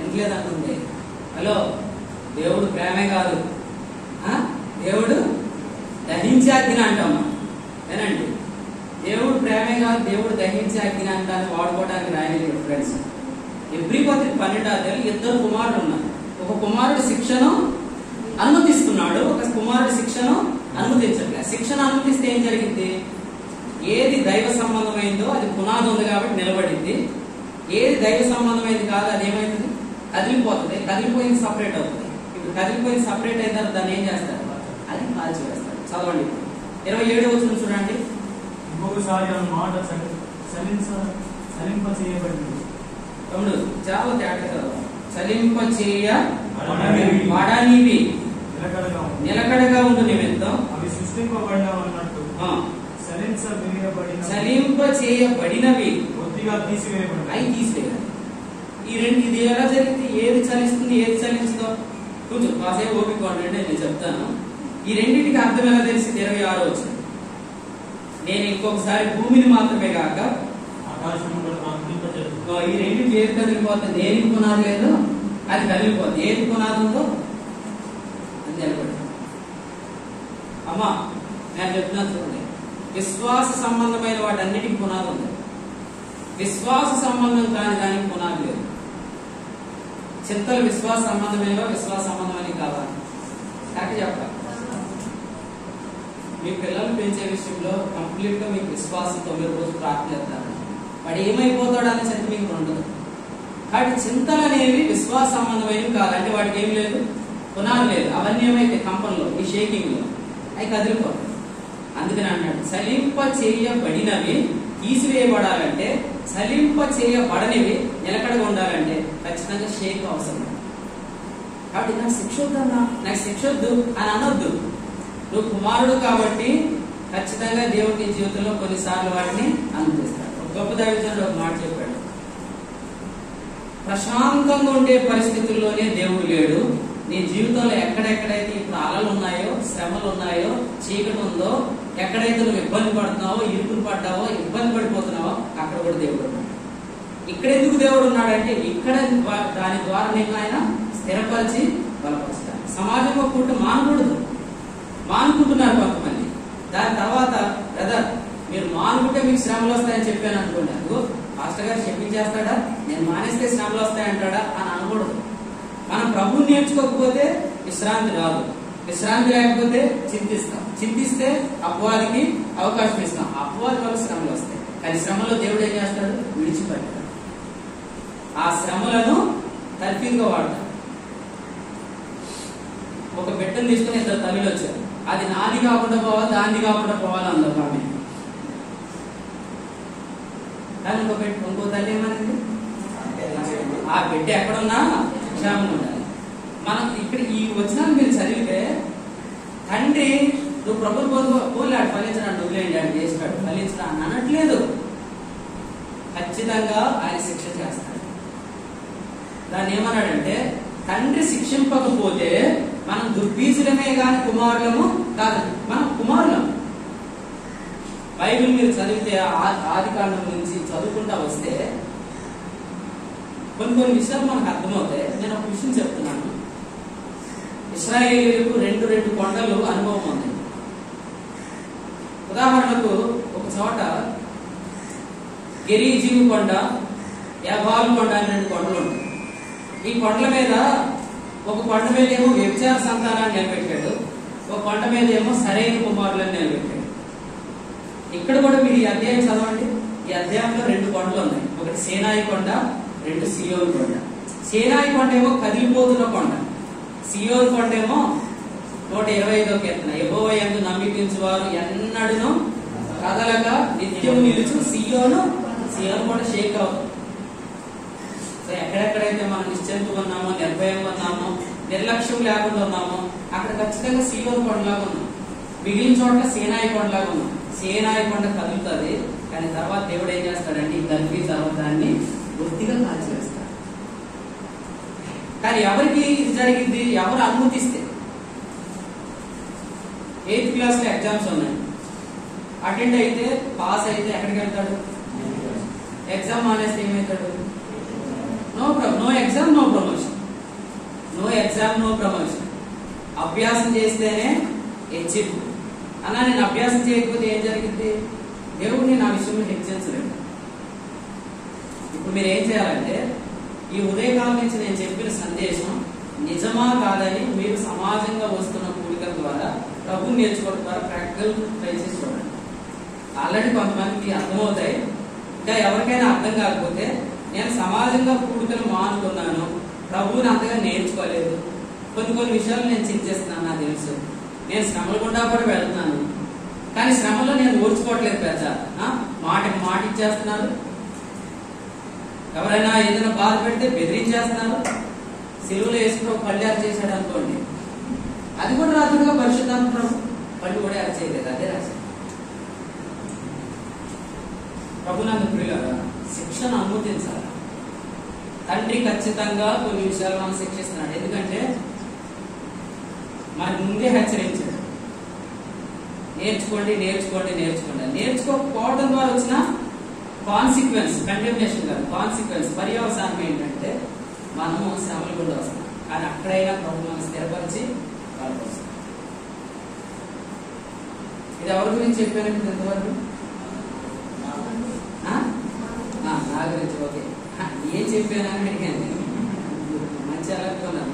ఎంట్లేదనుకుంది. హలో, దేవుడు ప్రేమే కాదు, దేవుడు దహించే అగ్ని అంటామా? ఏనండి, దేవుడు ప్రేమే కాదు, దేవుడు దహించే అగ్ని అంటాన్ని వాడుకోవడానికి రాయలేదు ఫ్రెండ్స్. ఎబ్రీ పత్రిక 12వ అధ్యాయంలో 2 కుమారుడు ఉన్నారు. ఒక కుమారుడు శిక్షను అనుమతిస్తున్నాడు, ఒక కుమారుడు శిక్షను అనుమతించట్లేదు. శిక్షను అనుమతిస్తే ఏం జరిగింది? ఏది దైవ సంబంధమైందో అది పునాది ఉంది కాబట్టి నిలబడింది. ఏది దైవ సంబంధమైంది కాదు అదేమైంది? కదిలిపోతుంది. కదిలిపోయింది సపరేట్ అవుతుంది. ఇప్పుడు కదిలిపోయింది సపరేట్ అయిన తర్వాత దాన్ని ఏం చేస్తారు? అది కాల్చివేస్తారు. చదవండి 27వ వచనం చూడండి.
ఇంకొకసారి ఆ మాట చలింప చేయబడింది.
తమ్ముడు చాలా తేడా కదా. చలింప చేయబడనివి నిలకడగా ఉండు నిమిత్తం
అవి సృష్టింపబడినట్టు
చలింప చేయబడినవి
కొద్దిగా తీసివేయబడి
అవి తీసివేయాలి. ఈ రెండు ఇది ఎలా జరిగింది? ఏది చలిస్తుంది, ఏది చలించదో కొంచెం కాసేపు ఓపిక ఉండండి, నేను చెప్తాను. ఈ రెండింటికి అర్థం ఎలా తెలిసింది? 26వ వచనం. నేను ఇంకొకసారి భూమిని మాత్రమే కాక
ఆకాశం కూడా కంపింపజేస్తుంది.
ఈ రెండు ఏది కదిలిపోతుంది, దేనికి పునాది లేదు అది కదిలిపోతుంది, ఏది పునాది ఉందో అది నిలబడి. అమ్మా నేను చెప్తున్నాను చూడండి, విశ్వాస సంబంధమైన వాటన్నిటికీ పునాది ఉంది, విశ్వాస సంబంధం కాని దానికి పునాది లేదు. చింతలు విశ్వాస సంబంధమైనవా విశ్వాస సంబంధమైనవి కాదా కరెక్ట్ చెప్పాలి. మీ పిల్లలు పెంచే విషయంలో కంప్లీట్ గా మీకు విశ్వాసంతో మీరు రోజు ప్రార్థన చేస్తారు, వాడు ఏమైపోతాడు అనే చింత మీకు ఉండదు. కాబట్టి చింతలు అనేవి విశ్వాస సంబంధమైనవి కాదు, అంటే వాడికి ఏం లేదు పునాది లేదు. అవన్నీ ఏమైతే కంపంలో ఈ షేకింగ్ లో అవి కదిలిపోతాయి. అందుకని అన్నాడు చలింప చేయబడినవి తీసివేయబడాలంటే, చలింప చేయబడనివి నిలకడగా ఉండాలంటే ఖచ్చితంగా షేక్ అవసరం. కాబట్టి నాకు శిక్ష వద్దన్నా, నాకు శిక్ష వద్దు అని అనొద్దు. నువ్వు కుమారుడు కాబట్టి ఖచ్చితంగా దేవుడి నీ జీవితంలో కొన్నిసార్లు వాటిని అనుభవిస్తాడు. ఒక గొప్ప దైవజనుడు ఒక మాట చెప్పాడు, ప్రశాంతంగా ఉండే పరిస్థితుల్లోనే దేవుడు లేడు. నీ జీవితంలో ఎక్కడెక్కడైతే ఇప్పుడు అలలు ఉన్నాయో, శ్రమలు ఉన్నాయో, చీకటి ఉందో, ఎక్కడైతే నువ్వు ఇబ్బంది పడుతున్నావో, ఇరుకులు పడ్డావో, ఇబ్బంది పడిపోతున్నావో అక్కడ కూడా దేవుడు ఉన్నాడు. ఇక్కడ ఎందుకు దేవుడు ఉన్నాడంటే ఇక్కడ దాని ద్వారా నీకు ఆయన స్థిరపరిచి బలపరుస్తాడు. సమాజంలో పుట్టు మానకూడదు, మానుకుంటున్నారు కొంతమంది. దాని తర్వాత బ్రదర్ మీరు మానుకుంటే మీకు శ్రమలు వస్తాయని చెప్పాను అనుకోండి, అదిగో మాస్టర్ గారు చెప్పించేస్తాడా, నేను మానేస్తే శ్రమలు వస్తాయంటాడా అని అనకూడదు. మనం ప్రభువుని నేర్చుకోకపోతే విశ్రాంతి రాదు, విశ్రాంతి లేకపోతే చింతిస్తాం, చింతిస్తే అపవాదికి అవకాశం ఇస్తాం, అపవాది వల్ల శ్రమలు వస్తాయి. కానీ శ్రమలో దేవుడు ఏం చేస్తాడు, విడిచిపెట్టాడు. ఆ శ్రమలను తర్ఫీదుగా వాడతాడు. ఒక బిడ్డను తీసుకుని ఇద్దరు తల్లిలు వచ్చారు, అది నాది కాకుండా పోవాలి, దాన్ని కాకుండా పోవాలి అందరూ ఆమె. కానీ ఇంకో తల్లి ఏమనింది, ఆ బిడ్డ ఎక్కడున్నా క్షేమంగా ఉండాలి. మనం ఇక్కడ ఈ వచనాలు మీరు చదివితే తండ్రి నువ్వు ప్రభుత్వ పోలేడు ఫలించడానికి వదిలేయండి, ఆయన చేస్తాడు ఫలించడా అని అనట్లేదు. ఖచ్చితంగా ఆయన శిక్ష చేస్తాడు. దాన్ని ఏమన్నాడంటే తండ్రి శిక్షింపకపోతే మనం దుర్బీజులమే గాని కుమారులము కాదు, మనం కుమారులం. బైబిల్ మీరు చదివితే ఆది కాండం నుంచి చదువుకుంటా వస్తే కొన్ని విషయాలు మనకు అర్థమవుతాయి. నేను ఒక విషయం చెప్తున్నాను, ఇశ్రాయేలీయులకు రెండు కొండలు అనుభవం ఉంది. ఉదాహరణకు ఒక చోట గెరీజీవు కొండ, యాబాలు కొండ అని రెండు కొండలు ఉంటాయి. ఈ కొండల మీద ఒక కొండ మీద ఏమో వ్యభిచార సంతానాన్ని నిలబెట్టాడు, ఒక కొండ మీద ఏమో సరైన కుమారులను నిలబెట్టాడు. ఇక్కడ కూడా మీరు ఈ అధ్యాయం చదవండి, ఈ అధ్యాయంలో రెండు కొండలు ఉన్నాయి, ఒకటి సేనాయి కొండ, రెండు సియోను కొండ. సేనాయి కొండ ఏమో కదిలిపోతున్న కొండ, సియోను కొండ ఏమో 125వ కీర్తన, యెహోవా యందు నమ్మికించు వారు ఎన్నడూను కదలక నిత్యము నిలుచు సియోను కూడా షేక్ అవుతుంది. సో ఎక్కడెక్కడైతే మనం నిశ్చయంగా ఉన్నామో, నిర్భయంగా ఉన్నామో, నిర్లక్ష్యం లేకుండా ఉన్నామో అక్కడ ఖచ్చితంగా సియోను కొండలాగా ఉన్నాం. మిగిలిన చోట్ల సేనాయి కొండలాగా ఉన్నాం. సేనాయి కొండ కదులుతుంది, కానీ తర్వాత దేవుడు ఏం చేస్తాడంటే ఈ కల్పి పర్వతాన్ని బొత్తిగా కాల్చివేస్తాడు. కానీ ఎవరికి ఇది జరిగింది, ఎవరు అనుమతిస్తే? 8th క్లాస్ లో ఎగ్జామ్స్ ఉన్నాయి, అటెండ్ అయితే పాస్ అయితే ఎక్కడికి వెళ్తాడు? ఎగ్జామ్ మానేస్తే ఏమవుతాడు? No exam no promotion, no exam no promotion. అభ్యాసం చేస్తేనే హెచ్చింపు అన్నా, నేను అభ్యాసం చేయకపోతే ఏం జరిగింది? దేవుడిని నా విషయంలో హెచ్చరించలేడు. ఇప్పుడు మీరు ఏం చేయాలంటే ఈ ఉదయకాలం నుంచి నేను చెప్పిన సందేశం నిజమా కాదని మీరు సమాజంగా వస్తున్న కూడికల ద్వారా ప్రభుని నేర్చుకోవడం ద్వారా ప్రాక్టికల్ ట్రై చేసి చూడండి. ఆల్రెడీ కొంతమందికి అర్థమవుతాయి, ఇంకా ఎవరికైనా అర్థం కాకపోతే నేను సమాజంగా కూడికలు మానుకున్నాను, ప్రభువుని అంతగా నేర్చుకోలేదు, కొన్ని విషయాలు నేను చింతిస్తున్నాను, నాకు తెలుసు, నేను శ్రమలు గుండా కూడా వెళ్తున్నాను, కానీ శ్రమలో నేను ఓర్చుకోవట్లేదు. పెద్ద మాటకి మాట ఇచ్చేస్తున్నారు, ఎవరైనా ఏదైనా బాధ పెడితే బెదిరించేస్తున్నారు. సిలువలో వేసుకుని ఒక పళ్ళు అరచేసాడు అనుకోండి, అది కూడా రాజుగా పరిశుద్ధాత్మ పళ్ళు కూడా అరచేయలేదు, అదే రాశాడు. ప్రభునందు ప్రియులారా, శిక్షను అనుమతించాలి. తండ్రి ఖచ్చితంగా కొన్ని విషయాలు మనం శిక్షిస్తున్నాడు, ఎందుకంటే మరి ముందే హెచ్చరించాడు. నేర్చుకోండి నేర్చుకోండి నేర్చుకోండి. నేర్చుకోకపోవడం ద్వారా వచ్చిన కాన్సిక్వెన్స్, కండెమ్నేషన్ కాదు, కాన్సిక్వెన్స్, పర్యవసానం ఏంటంటే మనము శ్రమలు కూడా వస్తాం. కానీ అక్కడైనా ప్రభు మనం స్థిరపరిచి బలపరుస్తాం. ఇది ఎవరి గురించి చెప్పానంటే ఎంతవరకు? నా గురించి. ఓకే, ఏం చెప్పానని అడిగాను. మంచి అలర్ట్గా ఉన్నారు.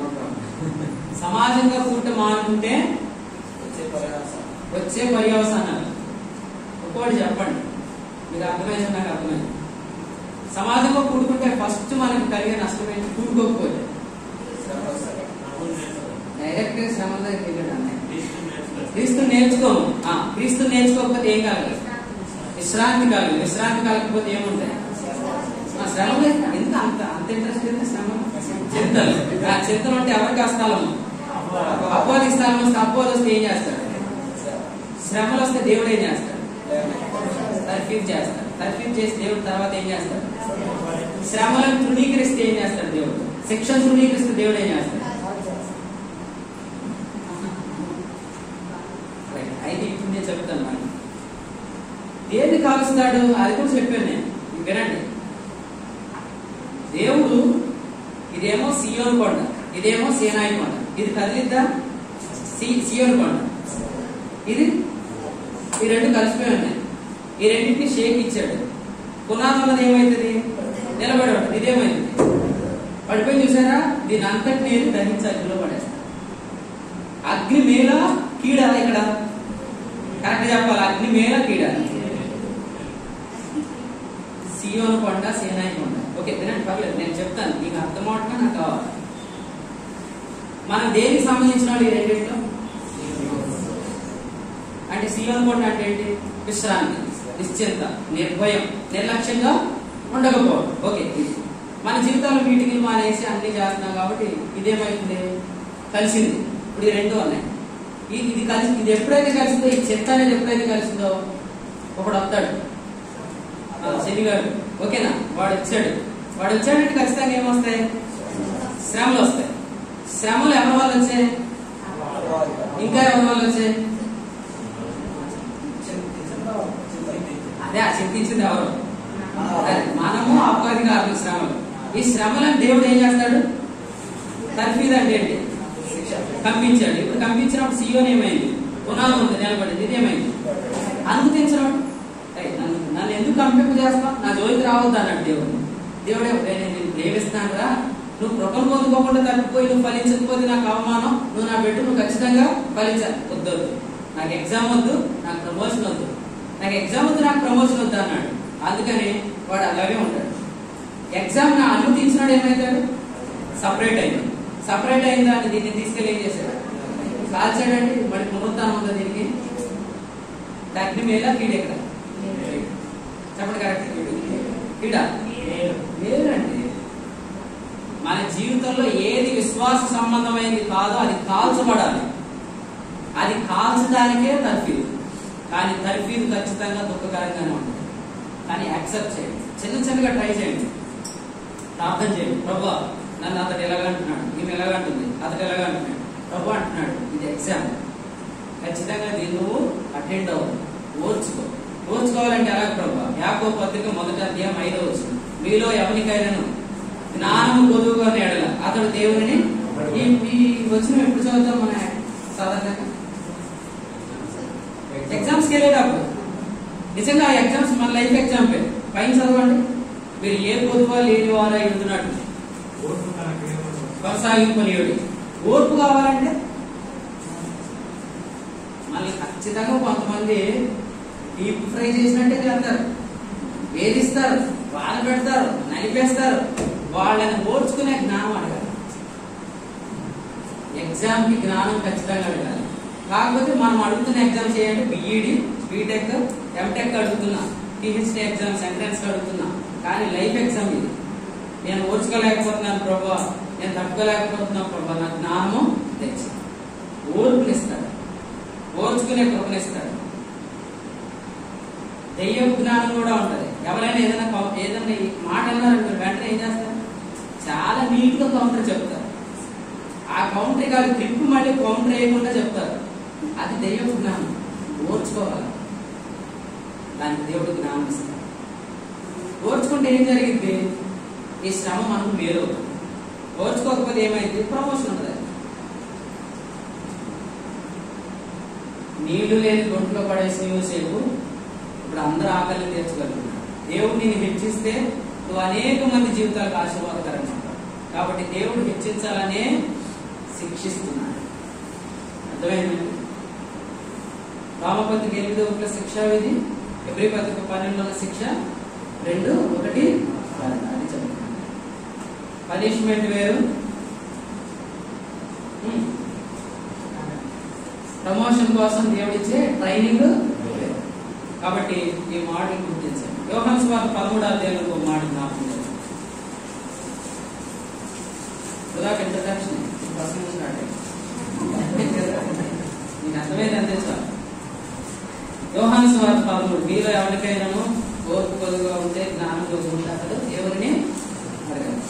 సమాజంగా కూట మానుకుంటే వచ్చే పర్యవసానాలు ఒక్కోటి చెప్పండి, మీకు అర్థమైంది, నాకు అర్థమైంది. సమాజంలో కూడుకుంటే ఫస్ట్ మనకి కలిగే నష్టం ఏంటి? కూడుకోకపోతే డైరెక్ట్ గా శ్రమ క్రీస్తు నేర్చుకోము. క్రీస్తు నేర్చుకోకపోతే ఏం కలగదు? విశ్రాంతి కలగదు. విశ్రాంతి కలగకపోతే ఏముంటాయి? శ్రమలు. ఎంత అంత అంత ఇంట్రెస్ట్ అయితే శ్రమ. చింతలు. చింతలు అంటే ఎవరికి ఆ స్థలము? అపోవాదికి స్థలం వస్తే, అపోవాది వస్తే ఏం చేస్తాడు? శ్రమలు వస్తే దేవుడు ఏం చేస్తాడు? తర్ఫీదు చేస్తాడు. తర్ఫీదు చేసి దేవుడు తర్వాత ఏం చేస్తాడు? శ్రమలను తృణీకరిస్తే ఏం చేస్తాడు దేవుడు? శిక్షను తృణీకరిస్తే దేవుడు ఏం చేస్తాడు? అయితే ఇప్పుడు నేను చెప్తాను. మరి దేన్ని కాలుస్తాడు అది కూడా చెప్పాను నేను, వినండి. దేవుడు ఇదేమో సియోను కొండ, ఇదేమో సీనాయి కొండ. ఇది కదిలిద్దా? సియోను కొండ. ఇది ఈ రెండు కలిసిపోయి ఉన్నాయి. ఈ రెండింటిని షేక్ ఇచ్చాడు. పునాదున్నది ఏమైతుంది? నిలబడి ఉంటుంది. ఇదేమైంది? పడిపోయి చూసారా? దీని అంతటి నేను దహించి అగ్నిలో పడేస్తాను. అగ్ని మేల కీడ. ఇక్కడ కరెక్ట్ చెప్పాలి. అగ్ని మేల కీడ. సియోను కొండ, సీనాయి కొండ. ఓకే, వినండి, పర్లేదు, నేను చెప్తాను. మీకు అర్థమవటం నాకు కావాలి. మనం దేనికి సంబంధించిన వాళ్ళు ఈ రెండింటిలో? అంటే సియోను కొండ అంటే ఏంటి? విశ్రాంతి, నిశ్చింత, నిర్భయం, నిర్లక్ష్యంగా ఉండకపోవడం. ఓకే, మన జీవితాల్లో మీటింగ్లు మానేసి అన్ని చేస్తున్నాం కాబట్టి ఇదేమైతుంది? కలిసింది. ఇప్పుడు ఈ రెండు ఉన్నాయి. ఇది కలిసి, ఇది ఎప్పుడైతే కలిసిందో, ఈ చెత్త అనేది ఎప్పుడైతే కలిసిందో, ఒకడు వస్తాడు, శనిగాడు. ఓకేనా? వాడు వచ్చాడంటే ఖచ్చితంగా ఏమొస్తాయి? శ్రమలు వస్తాయి. శ్రమలు ఎవరి వల్ల వచ్చాయి? ఇంకా ఎవరి వల్ల వచ్చాయి? అదే ఆ చింతించింది ఎవరు? మనము అపవాదికారులు. శ్రమలు. ఈ శ్రమలను దేవుడు ఏం చేస్తాడు? తర్ఫీదు అంటే ఏంటి? కంపించాడు. ఇప్పుడు కంపించినప్పుడు సియోన్ ఏమైంది? పునాది ఉంది, నిలబడింది. ఇదేమైంది? అనుమతించడం. నన్ను ఎందుకు కంపింపు చేస్తావు? నా జోలికి రావద్దు అన్నాడు దేవుడు. దేవుడే నేను ప్రేమిస్తాను రా, నువ్వు కృపను పొందుకోకుండా తప్పిపోయి నువ్వు ఫలించకపోతే నాకు అవమానం. నువ్వు నా బిడ్డ, నువ్వు ఖచ్చితంగా ఫలించాలి. వద్దు, నాకు ఎగ్జామ్ వద్దు, నాకు ప్రమోషన్ వద్దు. నాకు ఎగ్జామ్ వద్దు, నాకు ప్రమోషన్ వద్దు అన్నాడు. అందుకని వాడు అలాగే ఉంటాడు. ఎగ్జామ్ నా అనుమతించినాడు, ఏమవుతాడు? సపరేట్ అయింది. సపరేట్ అయిన దాన్ని దీన్ని తీసుకెళ్ళి ఏం చేశాడు? కాల్చాడండి. మరి పునరుద్ధానం ఉందా దీనికి? అగ్ని మేల కీడు. ఎక్కడ చెప్పండి కరెక్ట్? కీడ మేలండి. మన జీవితంలో ఏది విశ్వాస సంబంధమైనది కాదో అది కాల్చబడాలి. అది కాల్చడానికే తర్ఫీదు. కానీ తర్ఫీదు ఖచ్చితంగా దుఃఖకరంగానే ఉంటుంది. కానీ యాక్సెప్ట్ చేయండి. చిన్నగా ట్రై చేయండి. ప్రార్థన చేయండి. ప్రభువా, నన్ను అతడు ఎలాగంటున్నాడు, ఈమె ఎలాగంటుంది, అతడు ఎలాగంటున్నాడు. ప్రభు అంటున్నాడు, ఇది ఎగ్జామ్. ఖచ్చితంగా దీన్ని నువ్వు అటెండ్ అవ్వాలి. ఓర్చుకోవాలంటే ఎలాగ ప్రభు? యాకోబు పత్రిక 1:5 మీలో ఎవరికైనాను జ్ఞానము కొదువుగా ఎడల అతడు దేవుని. ఈ వచ్చిన ఎప్పుడు చదువుతాం మన సాధారణంగా? ఎగ్జామ్స్కి వెళ్ళేటప్పుడు. నిజంగా ఆ ఎగ్జామ్స్ మన లైఫ్ ఎగ్జాంపుల్. పైన చదవండి. మీరు ఏ పొదువా లేని వారా ఎడుతున్నట్టు కొనసాగింపనీయుడు. ఓర్పు కావాలంటే మళ్ళీ ఖచ్చితంగా కొంతమంది డీప్ ఫ్రై చేసినట్టే చేస్తారు, వేధిస్తారు, బాధ పెడతారు, నలిపేస్తారు. వాళ్ళని ఓర్చుకునే జ్ఞానం అడగాలి. ఎగ్జామ్ కి జ్ఞానం ఖచ్చితంగా అడగాలి. కాకపోతే మనం అడుగుతున్న ఎగ్జామ్స్ ఏంటంటే బిఈడి, బీటెక్, ఎంటెక్ అడుగుతున్నా, పిహెచ్డి ఎగ్జామ్స్, ఎంట్రన్స్ అడుగుతున్నా. కానీ లైఫ్ ఎగ్జామ్ ఇది. నేను ఓర్చుకోలేకపోతున్నాను ప్రభా, నేను తట్టుకోలేకపోతున్నాను ప్రభా, నా జ్ఞానము తెచ్చి ఓర్పునిస్తాడు, ఓర్చుకునే కృపనిస్తాడు. దెయ్యం జ్ఞానం కూడా ఉంటది. ఎవరైనా ఏదైనా మాట అన్నారంటే వెంటనే ఏం చేస్తారు? చాలా నీట్ గా కౌంటర్ చెప్తారు. ఆ కౌంటర్ కాదు, ట్రిప్ మళ్ళీ కౌంటర్ వేయకుండా చెప్తారు. అది దెయ్యం జ్ఞానం. ఓర్చుకోవాలి. దానికి దేవుడు జ్ఞానం ఇస్తాడు. ఓర్చుకుంటే ఏం జరిగింది? ఈ శ్రమ మనకు మేలు. ఓర్చుకోకపోతే ఏమైంది? ప్రమోషన్ ఉంటుంది. నీళ్లు లేని గొంట్లో పడేసి సేపు ఇప్పుడు అందరూ ఆకలిని తీర్చగలుగుతున్నారు. దేవుడు నిన్ను హెచ్చిస్తే నువ్వు అనేక మంది జీవితాలకు ఆశీర్వాదకరంగా ఉంటావు. కాబట్టి దేవుడు హెచ్చించాలనే శిక్షిస్తున్నాడు. అర్థమైందండి? రామపత్రిక 8వ శిక్షా విధి, ఎబ్రీ పత్రిక 12 శిక్ష 2:1 అది చెప్తున్నాను. పనిష్మెంట్ వేరు, ప్రమోషన్ కోసం దేవుడిచ్చే ట్రైనింగ్ వేరు. కాబట్టి ఈ మాటలు గుర్తించండి. యోహాను సువార్త 13వ మాట జ్ఞాపకం చేయండి. ఇంట్రడక్షన్ ప్రశ్న స్టార్ట్ అయ్యింది. మీకు అర్థమైంది అంతే చాలు. యోహాను సువార్త 13. మీలో ఎవరికైనాను ఓర్పు కొద్దిగా ఉంటే, జ్ఞానం కొద్దిగా ఉంటే అతడు ఎవరిని అడగాలి.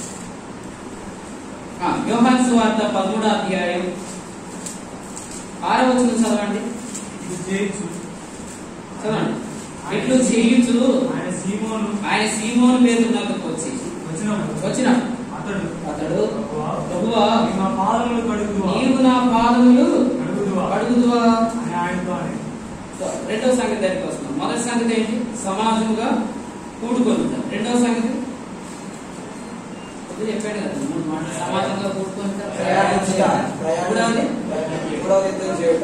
యోహాను సువార్త 13వ అధ్యాయం 6వ వచనం చదవండి. చదవండి. ఎట్లు చేయుచు ఆయన సీమోను పేరు నాకు వచ్చిన అతడు ప్రభువా నీవు నా పాదములు కడుగుదువా. రెండవ సంగతి దగ్గరికి వస్తున్నాం. మొదటి సంగతి ఏంటి? సమాజంగా కూడుకొనుంటారు. రెండవ సంగతి చెప్పాడు కదా, 3 మాటలు. సమాజంగా కూడుకొనుంటారు,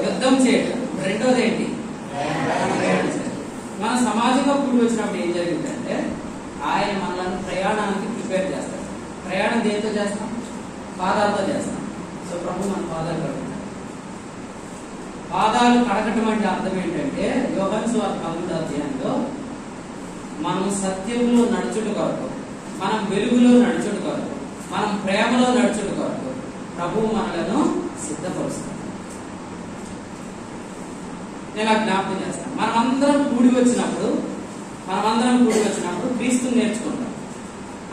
యుద్ధం చేయటం. రెండోది ఏంటి? మన సమాజంగా కూడి వచ్చినప్పుడు ఏం జరిగిందంటే ఆయన మనల్ని ప్రయాణానికి ప్రిపేర్ చేస్తాడు. ప్రయాణం దేంతో చేస్తాం? పాదాలతో చేస్తాం. సో ప్రభు మన పాదాలు కడుగుతాడు. పాదాలు కడగటం అంటే అర్థం ఏంటంటే యోహాను సువార్త 13వ అధ్యాయంలో మనం సత్యంలో నడుచుట కొరకు, మనం వెలుగులో నడుచుట కొరకు, మనం ప్రేమలో నడుచుట కొరకు ప్రభువు మనలను సిద్ధపరుస్తాడు. నేను జ్ఞాపకం చేస్తాను. మనమందరం కూడి వచ్చినప్పుడు క్రీస్తుని నేర్చుకుంటాం.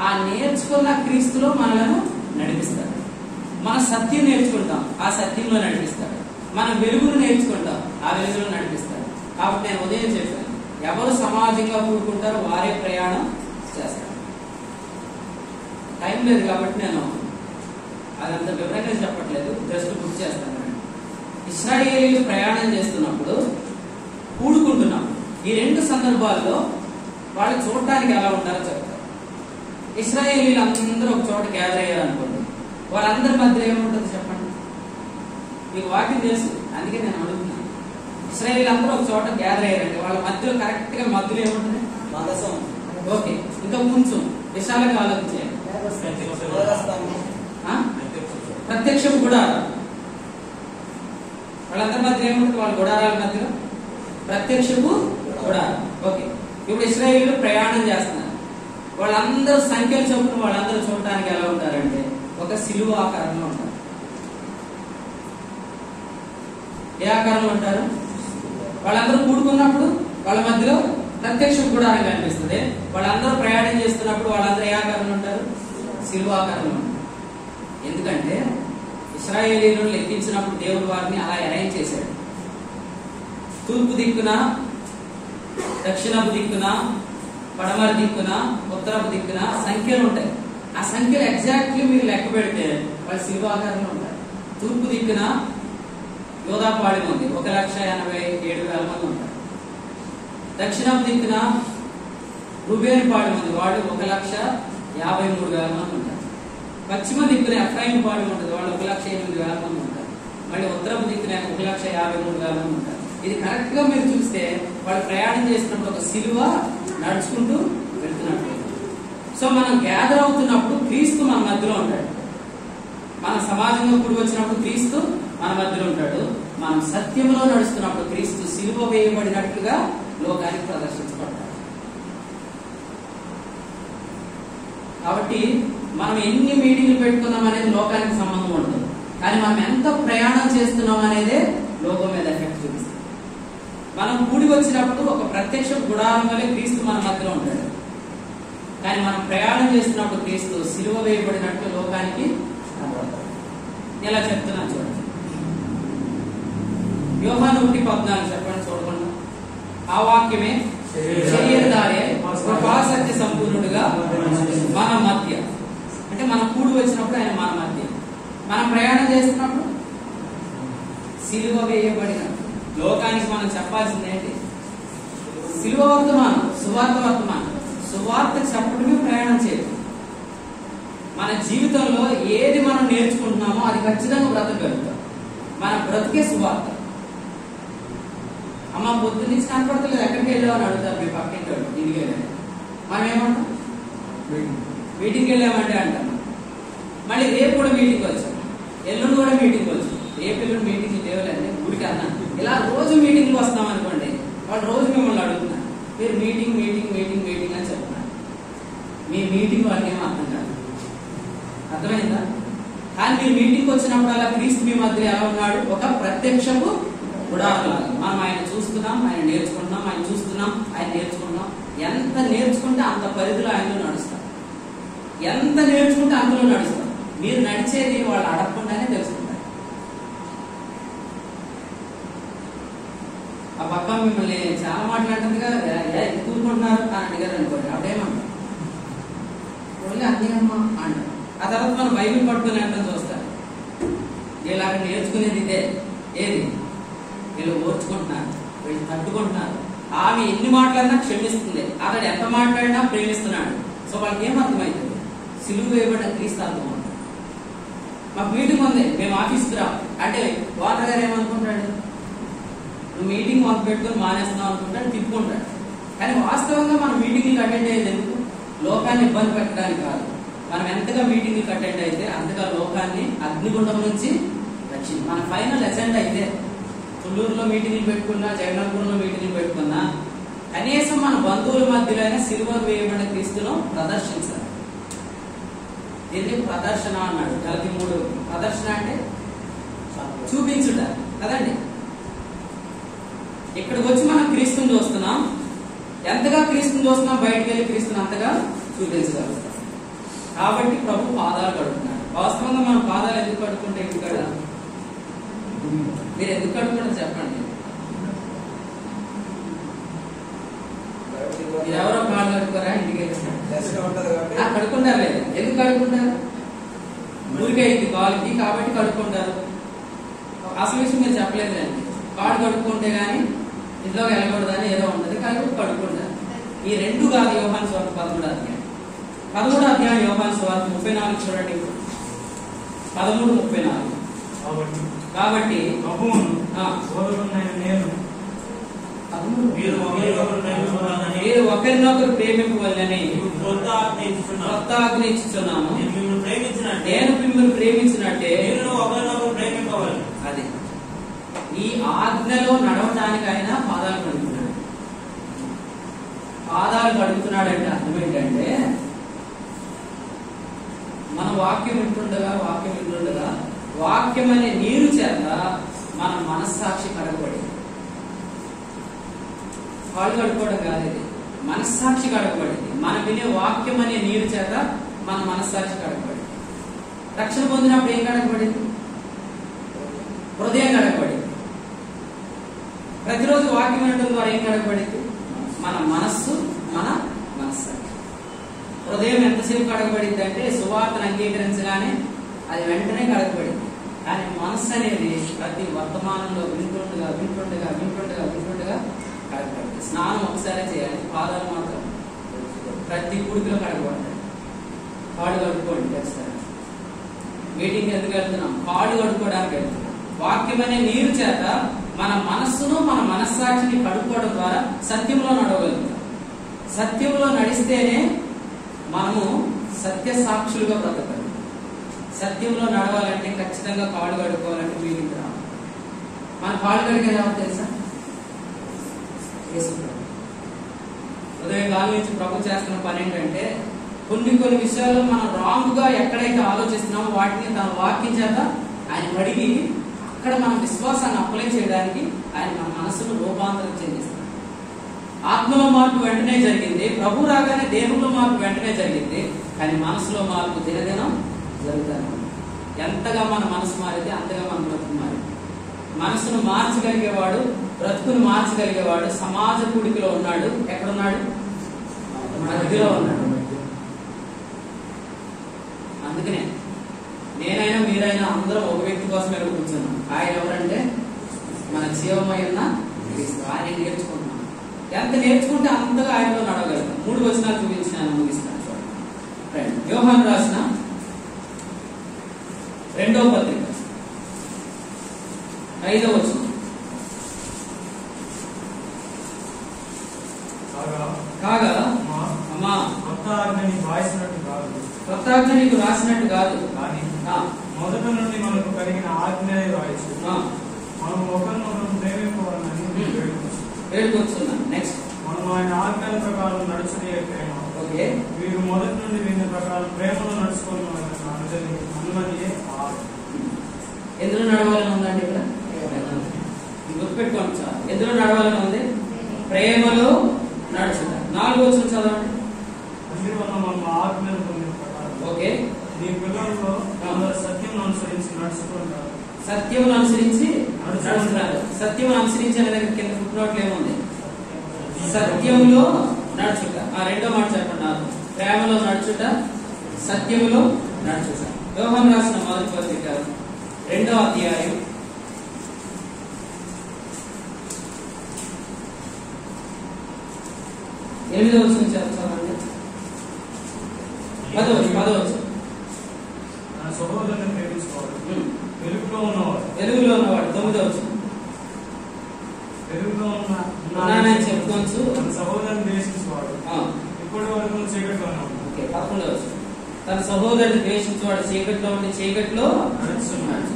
ఆ నేర్చుకున్న క్రీస్తులో మనలను నడిపిస్తాడు. మన సత్యం నేర్చుకుంటాం, ఆ సత్యంలో నడిపిస్తాడు. మనం వెలుగును నేర్చుకుంటాం, ఆ వెలుగులో నడిపిస్తాడు. కాబట్టి నేను ఉదయం చెప్పాను, ఎవరు సమాజంగా కూడుకుంటారో వారే ప్రయాణం చేస్తారు. టైం లేదు కాబట్టి నేను అదంత వివరంగా చెప్పట్లేదు, జస్ట్ గుర్తు చేస్తాను. ఇశ్రాయేలీయులు ప్రయాణం చేస్తున్నప్పుడు, కూడుకుంటున్నప్పుడు, ఈ 2 సందర్భాల్లో వాళ్ళు చూడటానికి ఎలా ఉంటారో చెప్తారు. ఇశ్రాయేలీయులు అందరూ ఒక చోట గ్యాదర్ అయ్యారు అనుకోండి, వాళ్ళందరి మధ్యలో ఏముంటుంది చెప్పండి? మీకు వాక్యం తెలుసు, అందుకే నేను అడుగుతున్నాను. ఇశ్రాయేలీయులు అందరూ ఒక చోట గ్యాదర్ అయ్యారండి, వాళ్ళ మధ్యలో కరెక్ట్ గా మధ్యలో ఏముంటుంది? మందసం. ఓకే, ఇంకా కొంచెం విశాలంగా ఆలోచించేయండి. ప్రత్యక్షం గుడారం. వాళ్ళందరి మధ్య ఏముంటుంది? వాళ్ళ గుడారాల మధ్యలో ప్రత్యక్షపు గుడారం. ఓకే, ఇప్పుడు ఇశ్రాయేలీయులు ప్రయాణం చేస్తున్నారు. వాళ్ళందరూ సంఖ్యలు చొప్పున వాళ్ళందరూ చూడటానికి ఎలా ఉంటారంటే ఒక సిలువ ఆకారంలో ఉంటారు. ఏ ఆకారంలో ఉంటారు? వాళ్ళందరూ కూడుకున్నప్పుడు వాళ్ళ మధ్యలో ప్రత్యక్ష గుడారం కనిపిస్తుంది. వాళ్ళందరూ ప్రయాణం చేస్తున్నప్పుడు వాళ్ళందరూ ఏ ఆకారంలో ఉంటారు? సిలువ ఆకారంలో ఉంటారు. ఎందుకంటే ఇశ్రాయేలీయులను లెక్కించినప్పుడు దేవుడు వారిని అలా అరేంజ్ చేశాడు. తూర్పు దిక్కున, దక్షిణపు దిక్కున, పడమర దిక్కున, ఉత్తరపు దిక్కున సంఖ్యలు ఉంటాయి. ఆ సంఖ్యలు ఎగ్జాక్ట్లీ మీరు లెక్క పెడితే వాళ్ళు సిలువ ఆకారంలో ఉంటారు. తూర్పు దిక్కున యోధాపాళెం ఉంది, 1,87,000 మంది ఉంటారు. దక్షిణపు దిక్కున రూబేనుపాళెం ఉంది, వాళ్ళు 1,53,000 మంది ఉంటారు. పశ్చిమ దిక్కున ఎఫ్రాయిం పాళెం ఉంటుంది, వాళ్ళు 1,08,000 మంది ఉంటారు. మళ్ళీ ఉత్తరపు దిక్కున 1,53,000 మంది ఉంటారు. ఇది కరెక్ట్ గా మీరు చూస్తే వాళ్ళు ప్రయాణం చేసినప్పుడు ఒక సిలువ నడుచుకుంటూ వెళ్తున్నట్టు. సో మనం గ్యాదర్ అవుతున్నప్పుడు క్రీస్తు మన మధ్యలో ఉంటాడు. మన సమాజంలో కూడి వచ్చినప్పుడు క్రీస్తు మన మధ్యలో ఉంటాడు. మనం సత్యంలో నడుస్తున్నప్పుడు క్రీస్తు సిలువ వేయబడినట్లుగా లోకానికి ప్రదర్శించబడతాడు. కాబట్టి మనం ఎన్ని మీటింగ్లు పెట్టుకున్నాం అనేది లోకానికి సంబంధం ఉంటుంది, కానీ మనం ఎంత ప్రయాణం చేస్తున్నాం అనేదే లోకం మీద ఎఫెక్ట్ చూపిస్తుంది. మనం కూడి వచ్చినప్పుడు ఒక ప్రత్యక్ష గుడారం వల్లే క్రీస్తు మన మధ్యలో ఉంటాడు, కానీ మనం ప్రయాణం చేస్తున్నప్పుడు క్రీస్తు సిలువ వేయబడినట్టు లోకానికి కనబడతాడు. ఎలా చెప్తున్నాను చూడండి. యోహాను 1:14 చెప్పండి, చూడకుండా. ఆ వాక్యమే శరీరధారి కృపాసత్య సంపూర్ణుడుగా మన మధ్య, అంటే మన కూడి వచ్చినప్పుడు ఆయన మన మధ్య, మనం ప్రయాణం చేస్తున్నప్పుడు సిలువ వేయబడిన లోకానికి మనం చెప్పాల్సింది ఏంటి? సిలువ వర్తమానం, సువార్త వర్తమానం. సువార్త చెప్పడమే ప్రయాణం చేయడం. మన జీవితంలో ఏది మనం నేర్చుకుంటున్నామో అది ఖచ్చితంగా బ్రతకగలుగుతాం. మన బ్రతికే సువార్త. అమ్మ పొద్దు నుంచి కనపడతలేదు, ఎక్కడికి వెళ్ళామని అడుగుతారు మీ పక్కింటి వాడు, ఇంటికి వెళ్ళాను. మనం ఏమంటాం? మీటింగ్కి వెళ్ళామంటే అంటాం. మళ్ళీ రేపు కూడా మీటింగ్కి వచ్చాం, ఎల్లుండి కూడా మీటింగ్కి వచ్చాం. రేపు ఎల్లుండి మీటింగ్ లేవులేండి, గుడికి అన్నాను. ఇలా రోజు మీటింగ్కి వస్తాం అనుకోండి, వాళ్ళు రోజు మిమ్మల్ని అడుగుతున్నారు, మీరు మీటింగ్ మీటింగ్ మీటింగ్ మీటింగ్ అని చెప్తున్నారు. మీ మీటింగ్ వాళ్ళకి ఏమో అర్థం కాదు. అర్థమైందా? కానీ మీరు మీటింగ్కి వచ్చినప్పుడు అలా క్రీస్తు మీ మధ్య ఎలా ఉన్నాడు? ఒక ప్రత్యక్షపు గుడారంలాగా. మనం ఆయన చూస్తున్నాం, ఆయన నేర్చుకుంటున్నాం, ఆయన చూస్తున్నాం, ఆయన నేర్చుకుంటున్నాం. ఎంత నేర్చుకుంటే అంత పరిధిలో ఆయనలో నడుస్తాం. ఎంత నేర్చుకుంటే అందులో నడుస్తాం. మీరు నడిచేది వాళ్ళు అడగకుండానే తెలుసుకుంటారు. ఆ పక్క మిమ్మల్ని చాలా మాట్లాడుతుందిగా, ఎందుకు ఊరుకుంటున్నారు అని అడిగారు అనుకోండి, అప్పుడేమన్నా అన్నీ అమ్మా అంటారు. ఆ తర్వాత మనం బైబిల్ పట్టుకుని అంటే చూస్తారు. వీళ్ళు అక్కడ నేర్చుకునేది ఇదే. ఏది? వీళ్ళు ఓర్చుకుంటున్నారు, వీళ్ళు తట్టుకుంటున్నారు. ఆమె ఎన్ని మాట్లాడినా క్షమిస్తుంది, అతడు ఎంత మాట్లాడినా ప్రేమిస్తున్నాడు. సో వాళ్ళకి ఏం అర్థమైంది? సిలువ వేయబడిన క్రీస్తు అర్థం. మాకు మీటింగ్ ఉంది, మేము ఆఫీస్కి రా అంటే ఓనర్ గారు ఏమనుకుంటాడు? నువ్వు మీటింగ్ మొదలు పెట్టుకుని మానేస్తున్నావు అనుకుంటాడు, తిప్పుకుంటాడు. కానీ వాస్తవంగా మనం మీటింగ్కి అటెండ్ అయ్యేది ఎందుకు? లోకాన్ని ఇబ్బంది పెట్టడానికి కాదు. మనం ఎంతగా మీటింగ్కి అటెండ్ అయితే అంతగా లోకాన్ని అగ్నిగుండం నుంచి రక్షించి, మన ఫైనల్ ఎజెండా అయితే తుళ్ళూరులో మీటింగ్లు పెట్టుకున్నా, జగన్నాథపురంలో మీటింగ్లు పెట్టుకున్నా, కనీసం మన బంధువుల మధ్యలోనే సిలువ వేయబడిన క్రీస్తును ప్రదర్శించాలి. దీన్ని ప్రదర్శన అన్నాడు. 3 ప్రదర్శన అంటే చూపించుట కదండి. ఇక్కడికి వచ్చి మనం క్రీస్తుని చూస్తున్నాం. ఎంతగా క్రీస్తుని చూస్తున్నాం, బయటకు వెళ్ళి క్రీస్తుని అంతగా చూపించగలుగుతాం. కాబట్టి ప్రభు పాదాలు కడుగుతున్నాడు. వాస్తవంగా మనం పాదాలు ఎందుకు కడుక్కుంటే ఇక్కడ మీరు ఎందుకు కడుక్కుంటారు చెప్పండి? ఎవరో కాళ్ళు కడుక్కోరా? ఇంటికి కడుక్కుంటారు లేదా? ఎందుకు కడుక్కుంటారు? ఊరికే ఇది కాలుకి కాబట్టి కడుక్కుంటారు. అసలు విషయం మీరు చెప్పలేదు అండి. కాళ్ళు కడుక్కుంటే గానీ ఇంట్లోకి వెళ్ళకూడదని ఏదో ఉంటుంది, కాబట్టి కడుక్కుంటారు. ఈ 2 కాదు యోహాను సువార్త 13వ అధ్యాయం. 13వ అధ్యాయం యోహాను సువార్త 34 చూడండి. 13:34. కాబట్టి మీరు ఒకరినొకరు ప్రేమింపవలెనని కొత్త ఆజ్ఞ ఇచ్చుచున్నాను, నేను మిమ్మల్ని ప్రేమించినట్టే అది. ఈ ఆజ్ఞలో నడవడానికి ఆయన పాదాలు కడుగుతున్నాడు. పాదాలు కడుగుతున్నాడంటే అర్థం ఏంటంటే, మన వాక్యం వింటుండగా వాక్యం అనే నీరు చేత మన మనస్సాక్షి కడగబడింది. కాళ్ళు కడుక్కోవడం కాదు, ఇది మనస్సాక్షి కడగబడింది. మనం వినే వాక్యం అనే నీరు చేత మన మనస్సాక్షి కడగబడింది. రక్షణ పొందినప్పుడు ఏం కడగబడింది? హృదయం కడగబడింది. ప్రతిరోజు వాక్యం వినడం ద్వారా ఏం కడగబడింది? మన మనస్సు, మన మనస్సాక్షి. హృదయం ఎంతసేపు కడగబడింది అంటే సువార్తను అంగీకరించగానే అది వెంటనే కడగబడింది. కానీ మనస్సు అనేది ప్రతి వర్తమానంలో వింటుండగా కడగబడింది. స్నానం ఒకసారి చేయాలి, పాదాలు మాత్రం ప్రతి కుడికిలో కడగబడతాయి. కాళ్ళు కడుక్కోండి ఖచ్చితంగా. మీటింగ్ ఎందుకు వెళ్తున్నాం? కాళ్ళు కడుక్కోవడానికి వెళ్తున్నాం. వాక్యం అనే నీరు చేత మన మనస్సును, మన మనస్సాక్షిని కడుక్కోవడం ద్వారా సత్యంలో నడవగలుగుతాం. సత్యంలో నడిస్తేనే మనము సత్య సాక్షులుగా బ్రతకాలి. సత్యంలో నడవాలంటే ఖచ్చితంగా కాళ్ళు కడుక్కోవాలంటే మీటింగ్ రావాలి. మన కాళ్ళు కడిగేది ఎవరు తెలుసా? ఉదయం కాలం నుంచి ప్రభు చేస్తున్న పని ఏంటంటే, కొన్ని విషయాల్లో మనం రాంగ్ గా ఎక్కడైతే ఆలోచిస్తున్నామో వాటిని తన వాక్యం చేత ఆయన అడిగి అక్కడ మనం విశ్వాసాన్ని అప్లై చేయడానికి ఆయన మన మనసును రూపాంతరం చెందిస్తాడు. ఆత్మలో మార్పు వెంటనే జరిగింది, ప్రభు రాగానే దేవుల్లో మార్పు వెంటనే జరిగింది. కానీ మనసులో మార్పు దినదినం జరుగుతాను. ఎంతగా మన మనసు మారితే అంతగా మన బ్రతుకు మారింది. మనసును మార్చగలిగేవాడు, బ్రతుకును మార్చగలిగేవాడు సమాజ కూడికలో ఉన్నాడు. ఎక్కడున్నాడు? మధ్యలో ఉన్నాడు. అందుకనే నేనైనా మీరైనా అందరం ఒక వ్యక్తి కోసం కూర్చున్నాం. ఆయన ఎవరంటే మన జీవమైన క్రీస్తు. ఆయన నేర్చుకుంటున్నాం. ఎంత నేర్చుకుంటే అంతగా ఆయనలో నడవగలుగుతాం. 3 వచనాలు చూపించాను, ముగిస్తాను చూడండి. యోహాను రాసిన 2వ పత్రిక 5వ వచనం. కాగా అమ్మా
కొత్త ఆజ్ఞ నీకు రాసినట్టు కాదు,
కొత్త ఆజ్ఞ నీకు రాసినట్టు కాదు,
కానీ మొదట నుండి మనకు కలిగిన ఆజ్ఞ రాయచ్చు. మనం ఒకరినొకరు ప్రేమించుకోవాలని
వేడుకొచ్చున్నాం. నెక్స్ట్,
మనం ఆయన ఆజ్ఞల ప్రకారం నడుచుకునే ప్రేమ.
ఓకే,
వీరు మొదటి నుండి విన్న ప్రకారం ప్రేమలో నడుచుకోవాలని అనుమతియే.
ఎందులో నడవాలని ఉందండి? ఇక్కడ గుర్తుపెట్టుకోండి సార్, ఎందులో నడవాలని ఉంది? ప్రేమలో నడుచుట. 4వ వచనం చదవండి.
అందువల్ల మనం ఆజ్ఞలు పొందిన ప్రకారం
ఓకే,
నీ పిల్లల్లో సత్యం అనుసరించి నడుచుకుంటారు.
సత్యమును అనుసరించి నడుచుకుంటున్నారు. సత్యమును అనుసరించి అనే దగ్గర కింద ఫుట్నోట్లు ఏముంది? సత్యములో నడుచుట. 2వ మాట చెప్పండి. ప్రేమలో నడుచుట, సత్యములో నడుచుట. యోహాను రాసిన మొదటి పత్రిక 2వ అధ్యాయం 8వ వచనం చదవండి. 10వ వచనం.
నా సహోదరుని ప్రేమించుకోవాలి. వెలుగులో ఉన్నవాడు
9వ వచనం.
వెలుగులో
ఉన్నానని చెప్పుకోవచ్చు.
తన సహోదరుని ద్వేషించేవాడు ఇప్పటి వరకు చీకట్లోనే ఉన్నాడు.
11వ వచనం. తన సహోదరుని ద్వేషించేవాడు చీకట్లో ఉండి చీకట్లో నడుచున్నాడు.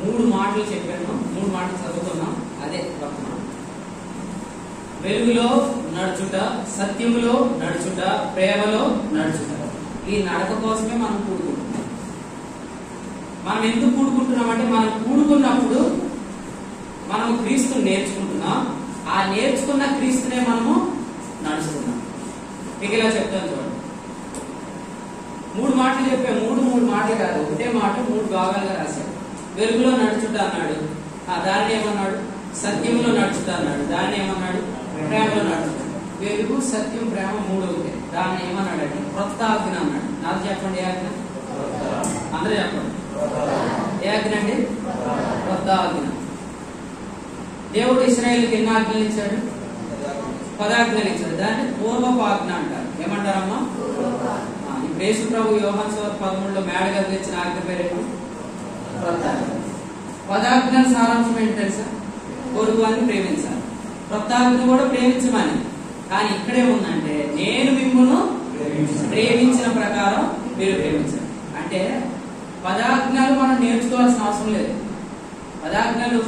3 మాటలు చెప్పాను, 3 మాటలు చదువుతున్నాం. అదే వర్తమానం. వెలుగులో నడుచుట, సత్యములో నడుచుట, ప్రేమలో నడుచుట. ఈ నడక కోసమే మనం కూడుకుంటున్నాం. మనం ఎందుకు కూడుకుంటున్నామంటే మనం కూడుకున్నప్పుడు మనం క్రీస్తుని నేర్చుకుంటున్నాం. ఆ నేర్చుకున్న క్రీస్తునే మనము నడుచుకున్నాం. మీకు ఇలా చెప్తాను చూడండి. 3 మాటలు చెప్పే, 3 మాటలు కాదు, ఒకటే మాట 3 భాగాలుగా రాశాడు. వెలుగులో నడుచుట అన్నాడు, దాన్ని ఏమన్నాడు? సత్యంలో నడుచుట అన్నాడు, దాన్ని ఏమన్నాడు? ప్రేమలో నడుచుట. వెలుగు, సత్యం, ప్రేమ 3 ఉంటాయి. దాన్ని ఏమన్నాడు అంటే క్రొత్త ఆజ్ఞ అన్నాడు. నాకు చెప్పండి, ఏ ఆజ్ఞ? అందరూ చెప్పండి, ఏ ఆజ్ఞ అండి? క్రొత్త ఆజ్ఞ. దేవుడు ఇశ్రాయేలుకి ఎన్ని ఆజ్ఞలు ఇచ్చాడు? 10 ఆజ్ఞలు ఇచ్చాడు. దాన్ని పూర్వపు ఆజ్ఞ అంటారు. ఏమంటారమ్మా? ఇప్పుడు యేసు ప్రభు యోహాను సువార్త 13లో మేడగదిలో ఇచ్చిన ఆజ్ఞ పేరేంటి? క్రొత్త ఆజ్ఞ. 10 ఆజ్ఞల సారాంశం ఏంటి తెలుసా? పొరుగు అని ప్రేమించాలి. క్రొత్త ఆజ్ఞ కూడా ప్రేమించమని. కానీ ఇక్కడే ఉందంటే నేను మిమ్మును ప్రేమించిన ప్రకారం మీరు ప్రేమించాలి. అంటే 10 ఆజ్ఞలు మనం నేర్చుకోవాల్సిన అవసరం లేదు. 10 ఆజ్ఞలు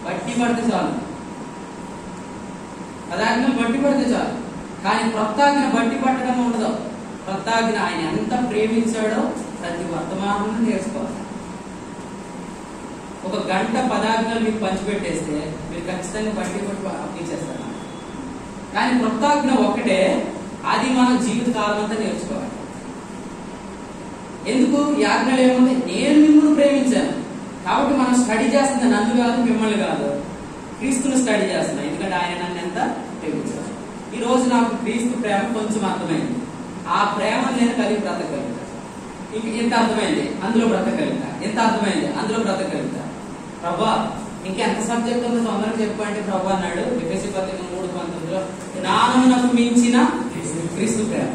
బట్టి పడితే చాలు. 10 ఆజ్ఞలు బట్టి పడితే చాలు. కానీ క్రొత్త ఆజ్ఞ బట్టి పట్టడం ఉండదు. క్రొత్త ఆజ్ఞ ఆయన ఎంత ప్రేమించాడో ప్రతి వర్తమానం నేర్చుకోవాలి. ఒక గంట 10 ఆజ్ఞలు మీకు పంచిపెట్టేస్తే మీరు ఖచ్చితంగా బట్టి పట్టి అప్పించేస్తారు. కానీ క్రొత్త ఆజ్ఞ ఒక్కటే, అది మనం జీవిత కాలం అంతా నేర్చుకోవాలి. ఎందుకు? ఈ ఆజ్ఞలు ఏముంది? నేను మిమ్మల్ని ప్రేమించాను కాబట్టి మనం స్టడీ చేస్తుంది నన్ను కాదు, మిమ్మల్ని కాదు, క్రీస్తుని స్టడీ చేస్తున్నాం. ఎందుకంటే ఆయన నన్ను ఎంత ప్రేమించారు. ఈ రోజు నాకు క్రీస్తు ప్రేమ కొంచెం అర్థమైంది. ఆ ప్రేమ నేను కలిగి బ్రతకగలుగుతా. ఇంక ఎంత అర్థమైంది? అందులో బ్రతకగలుగుతా. ఎంత అర్థమైంది? అందులో బ్రతకగలుగుతా. ప్రభా ఇంకెంత సబ్జెక్ట్ ఉందో తొందరగా చెప్పండి ప్రభా అన్నాడు ఎఫెసీ పత్రిక 3:19లో. జ్ఞానమునకు మించిన క్రీస్తు ప్రేమ.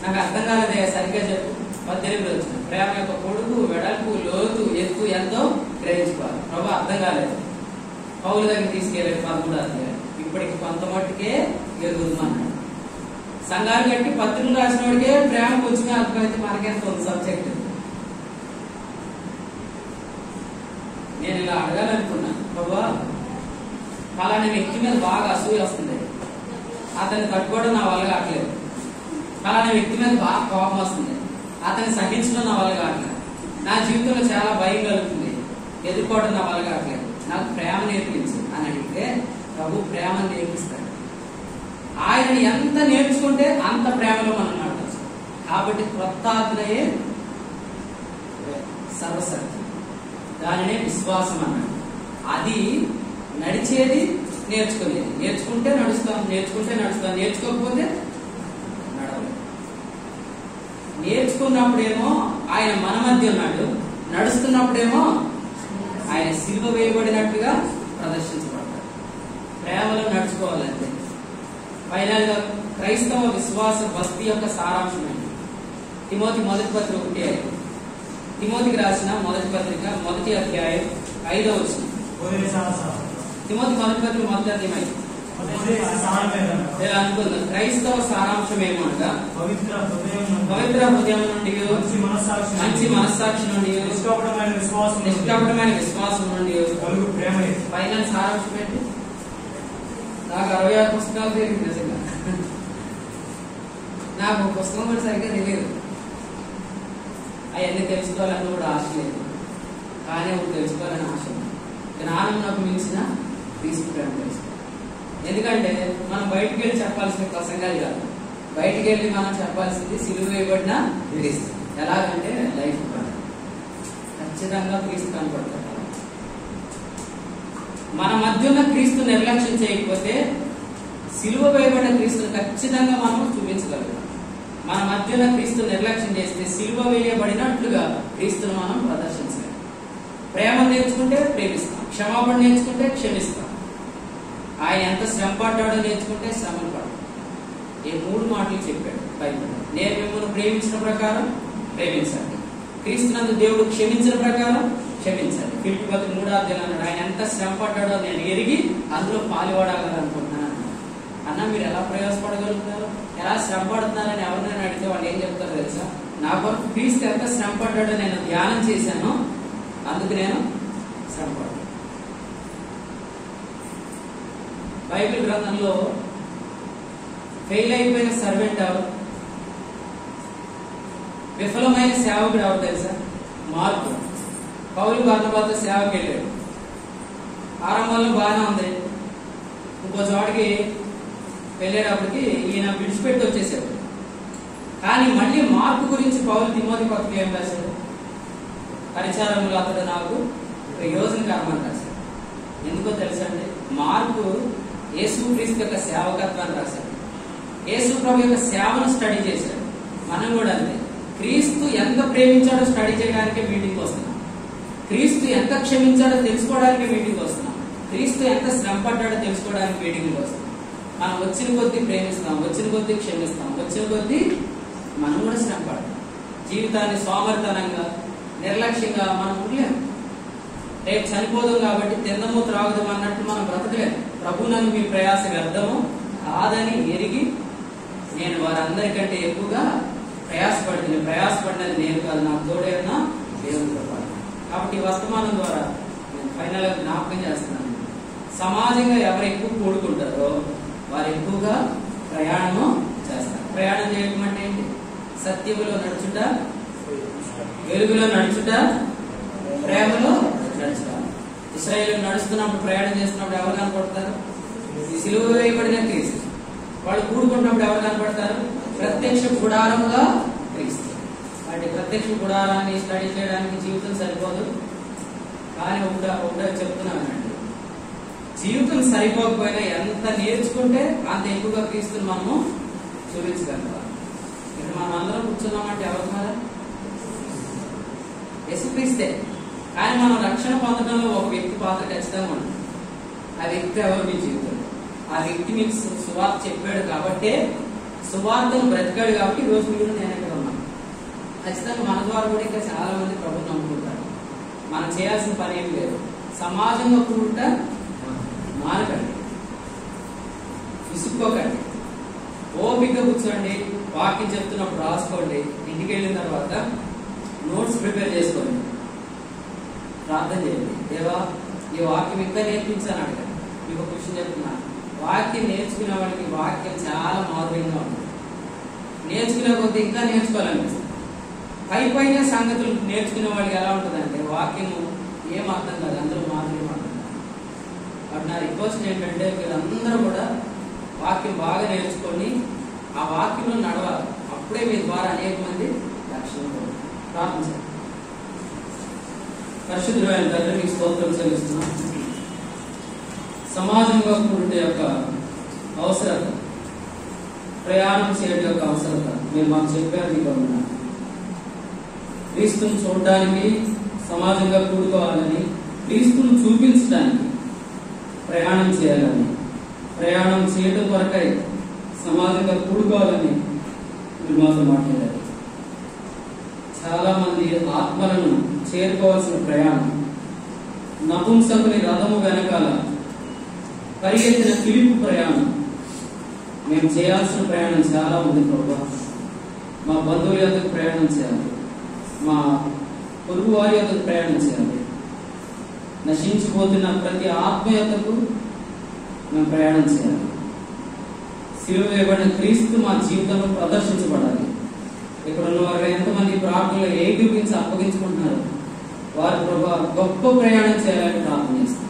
నాకు అర్థం కాలేదే, సరిగ్గా చెప్పు. 18 వచ్చిన ప్రేమ యొక్క పొడుగు, వెడల్పు, లోతు, ఎత్తు ఎంతో గ్రహించుకోవాలి. ప్రభా అర్థం కాలేదు. పౌలు దగ్గర తీసుకెళ్ళాడు 13వ అధ్యాయం. ఇప్పటికి కొంత మట్టుకే ఎదుగుతున్నాడు. సంఘాలు కట్టి పత్రికలు రాసిన వాడికే ప్రేమ కొంచెమే అర్థమైతే మనకెంత ఉంది సబ్జెక్ట్. నేను ఇలా అడగాలనుకున్నా, ప్రభా అలానే వ్యక్తి మీద బాగా అసూయ వస్తుంది, అతన్ని తట్టుకోవడం నా వల్ల కావట్లేదు. అలానే వ్యక్తి మీద బాగా కోపం వస్తుంది, అతన్ని సహించడం నా వల్ల కావట్లేదు. నా జీవితంలో చాలా భయం కలుగుతుంది, ఎదుర్కోవడం నా వల్ల కావట్లేదు. నాకు ప్రేమ నేర్పించు అని అడిగితే ప్రభు ప్రేమ నేర్పిస్తాడు. ఆయనని ఎంత నేర్చుకుంటే అంత ప్రేమలో మనం నడవచ్చు. కాబట్టి క్రొత్త ఆజ్ఞయే సర్వసత్యం, దానినే విశ్వాసం అన్నాడు. అది నడిచేది నేర్చుకునేది. నేర్చుకుంటే నడుస్తాం, నేర్చుకుంటే నడుస్తాం, నేర్చుకోకపోతే నడవలేదు. నేర్చుకున్నప్పుడేమో ఆయన మన మధ్య ఉన్నాడు, నడుస్తున్నప్పుడేమో ఆయన సిలువ వేయబడినట్టుగా ప్రదర్శించబడతాడు. ప్రేమలో నడుచుకోవాలంటే. ఫైనల్ గా క్రైస్తవ విశ్వాస భక్తి యొక్క సారాంశం ఏంటి? తిమోతి మొదటి పత్రిక 1:5. తిమోతికి రాసిన మొదటి పత్రిక 1వ అధ్యాయం 5వ వచనం. తిమోతి మొదటి పత్రిక 1వ అధ్యాయం 5. ఇలా అనుకుందాం. క్రైస్తవ సారాంశం ఏమనగా పవిత్ర హృదయం నుండి, మంచి మనస్సాక్షి నుండి, నిష్కపటమైన విశ్వాసం నుండి ఫైనల్ సారాంశం ఏంటి? నాకు 66 పుస్తకాలు తెలియదు నిజంగా. నాకు పుస్తకం కూడా సరిగ్గా తెలియదు. అవన్నీ తెలుసుకోవాలని కూడా ఆశ లేదు, కానీ ఒకటి తెలుసుకోవాలని ఆశ ఉంది. జ్ఞానం నాకు మించిన తీసుకుంటాను తెలుసుకో. ఎందుకంటే మనం బయటికి వెళ్ళి చెప్పాల్సిన ప్రసంగాలు కాదు, బయటికి వెళ్ళి మనం చెప్పాల్సింది సిలువ వేయబడిన క్రీస్తు. ఎలాగంటే లైఫ్ ఖచ్చితంగా క్రీస్తు కనపడతాడు. మన మధ్య ఉన్న క్రీస్తు నిర్లక్ష్యం చేయకపోతే సిలువ వేయబడిన క్రీస్తును ఖచ్చితంగా మనం చూపించగలుగుతాం. మన మధ్య ఉన్న క్రీస్తు నిర్లక్ష్యం చేస్తే సిలువ వేయబడినట్లుగా క్రీస్తును మనం ప్రదర్శించలేం. ప్రేమ నేర్చుకుంటే ప్రేమిస్తాం, క్షమాపణ నేర్చుకుంటే క్షమిస్తాం, ఆయన ఎంత శ్రమ పడ్డాడో నేర్చుకుంటే శ్రమలు పడ్డాడు. ఈ 3 మాటలు చెప్పాడు బైబిల్. నేను మిమ్మల్ని ప్రేమించిన ప్రకారం ప్రేమించండి, క్రీస్తునందు దేవుడు క్షమించిన ప్రకారం క్షమించండి. ఫిలిప్పీ పత్రిక 3వ అధ్యాయం అన్నాడు, ఆయన ఎంత శ్రమ పడ్డాడో నేను ఎరిగి అందులో పాలుపడాలనుకుంటున్నాను. అన్న మీరు ఎలా ప్రయాసపడగలుగుతారు, ఎలా శ్రమ పడుతున్నారని ఎవరినైనా అడిగితే వాళ్ళు ఏం చెప్తారో తెలుసా? నా కొరకు క్రీస్తు ఎంత శ్రమ పడ్డాడో నేను ధ్యానం చేశాను, అందుకు నేను శ్రమ పడ్డాను. బైబిల్ గ్రంథంలో ఫెయిల్ అయిపోయిన సర్వెంట్ ఎవరు? విఫలమైన సేవకుడు ఎవరు తెలుసా? మార్కు. పౌలు బర్నబాతో సేవకి వెళ్ళాడు. ఆరంభంలో బాగానే ఉంది. ఇంకో చోటికి వెళ్ళేటప్పటికి ఈయన విడిచిపెట్టి వచ్చేసాడు. కానీ మళ్ళీ మార్కు గురించి పౌలు తిమోతి పత్రిక ఏం రాశాడు? పరిచారంలో అతడు నాకు ప్రయోజనకరమని రాశాడు. ఎందుకో తెలుసా అండి? మార్కు యేసుక్రీస్తు యొక్క సేవకత్వాన్ని రాశాడు. యేసు ప్రభు యొక్క సేవను స్టడీ చేశాడు. మనం కూడా అంతే. క్రీస్తు ఎంత ప్రేమించాడో స్టడీ చేయడానికి మీటింగ్ వస్తున్నాం, క్రీస్తు ఎంత క్షమించాడో తెలుసుకోవడానికి మీటింగ్ వస్తున్నాం, క్రీస్తు ఎంత శ్రమ పడ్డాడో తెలుసుకోవడానికి మీటింగ్ వస్తున్నాం. మనం వచ్చిన కొద్దీ ప్రేమిస్తాం, వచ్చిన కొద్దీ క్షమిస్తాం, వచ్చిన కొద్దీ మనం కూడా శ్రమ పడతాం. జీవితాన్ని సోమరితనంగా నిర్లక్ష్యంగా మనం ఉండలేము. రేపు చనిపోదాం కాబట్టి తిందము త్రాగుదాం అన్నట్టు మనం బ్రతకలేము. ప్రభువునందు మీ ప్రయాస వ్యర్థము కాదని ఎరిగి నేను వారందరికంటే ఎక్కువగా ప్రయాసపడినది నేను కాదు, నాకు తోడైనా దేవునితో పాటు. కాబట్టి ఈ వర్తమానం ద్వారా నేను ఫైనల్ గా జ్ఞాపకం చేస్తున్నాను, సమాజంగా ఎవరు ఎక్కువ కూడుకుంటారో వారు ఎక్కువగా ప్రయాణము చేస్తారు. ప్రయాణం చేయడం అంటే ఏంటి? సత్యములో నడుచుట, వెలుగులో నడుచుట, ప్రేమలో నడుచుట. ఇశ్రాయేలు నడుస్తున్నప్పుడు, ప్రయాణం చేస్తున్నప్పుడు ఎవరు కనపడతారు? సిలువ వేయబడిన క్రీస్తు. వాళ్ళు కూడుకుంటున్నప్పుడు ఎవరు కనపడతారు? ప్రత్యక్ష గుడారముగా క్రీస్తు. అంటే ప్రత్యక్ష గుడారాన్ని స్టడీ చేయడానికి జీవితం సరిపోదు. కానీ ఒకటి చెప్తున్నానండి, జీవితం సరిపోకపోయినా ఎంత నేర్చుకుంటే అంత ఎక్కువగా క్రీస్తుని మనము చూపించగలుగుతాం. ఇక్కడ మనం అందరం కూర్చున్నామంటే ఎవరు మరి? యేసుక్రీస్తే. కానీ మనం రక్షణ పొందడంలో ఒక వ్యక్తి పాత్ర ఖచ్చితంగా ఉంటుంది. ఆ వ్యక్తి ఎవరు? మీ జీవితంలో ఆ వ్యక్తి మీకు సువార్త చెప్పాడు కాబట్టే, సువార్తను బ్రతికాడు కాబట్టి ఈ రోజు మీరు నేను ఇక్కడ ఉన్నాను. ఖచ్చితంగా మన ద్వారా కూడా ఇంకా చాలా మంది ప్రభుత్వం నమ్ముకుంటారు. మనం చేయాల్సిన పని ఏం లేదు. సమాజంలో కూడుట మానకండి, విసుక్కోకండి, ఓపిక కూర్చోండి, వాక్యం చెప్తున్నప్పుడు రాసుకోండి. ఇంటికి వెళ్ళిన తర్వాత నోట్స్ ప్రిపేర్ చేసుకోండి, ప్రార్థన చేయండి. దేవా ఈ వాక్యం ఇంకా నేర్పించాను అడగండి. మీకు ఒక విషయం చెప్తున్నాను, వాక్యం నేర్చుకునే వాళ్ళకి వాక్యం చాలా మాధుర్యంగా ఉంటుంది. నేర్చుకునే కొద్ది ఇంకా నేర్చుకోవాలనిపిస్తుంది. పైన సంగతులు నేర్చుకునే వాళ్ళకి ఎలా ఉంటుందంటే వాక్యము ఏం అర్థం కాదు, అందరూ మాధుర్యం అర్థం కాదు. బట్ నా రిక్వెస్ట్ ఏంటంటే మీరందరూ కూడా వాక్యం బాగా నేర్చుకొని ఆ వాక్యంలో నడవాలి. అప్పుడే మీ ద్వారా అనేక మంది రక్షణ ప్రార్థించాలి. పరిశుద్ధుడైన తండ్రి మీకు స్తోత్రం చెల్లిస్తున్నాం. సమాజంగా కూడే యొక్క అవసరత, ప్రయాణం చేయడం యొక్క అవసరత మీరు మాకు చెప్పారు. మీకు క్రీస్తుని చూడడానికి, సమాజంగా కూడుకోవాలని, క్రీస్తుని చూపించడానికి ప్రయాణం చేయాలని, ప్రయాణం చేయడం కొరకై సమాజంగా కూడుకోవాలని మీరు మాతో మాట్లాడారు. చాలా మంది ఆత్మలను చేరుకోవాల్సిన ప్రయాణం, నపుంసకుని రథము వెనకాల పరిగెత్తిన పిలుపు ప్రయాణం, మేము చేయాల్సిన ప్రయాణం చాలా ఉంది ప్రభా. మా బంధువుల యొద్దకు ప్రయాణం చేయాలి, మా పొరుగు వారి యొద్దకు ప్రయాణం చేయాలి, నశించిపోతున్న ప్రతి ఆత్మ యొద్దకు మేము ప్రయాణం చేయాలి. సిలువ వేయబడిన క్రీస్తు మా జీవితంలో ప్రదర్శించబడాలి. ఇక్కడ ఉన్న వారు ఎంతమంది ప్రార్థనలు ఏకీపించి అప్పగించుకుంటున్నారు, వారి ప్రభా గొప్ప ప్రయాణం చేయాలని ప్రార్థన చేస్తాను.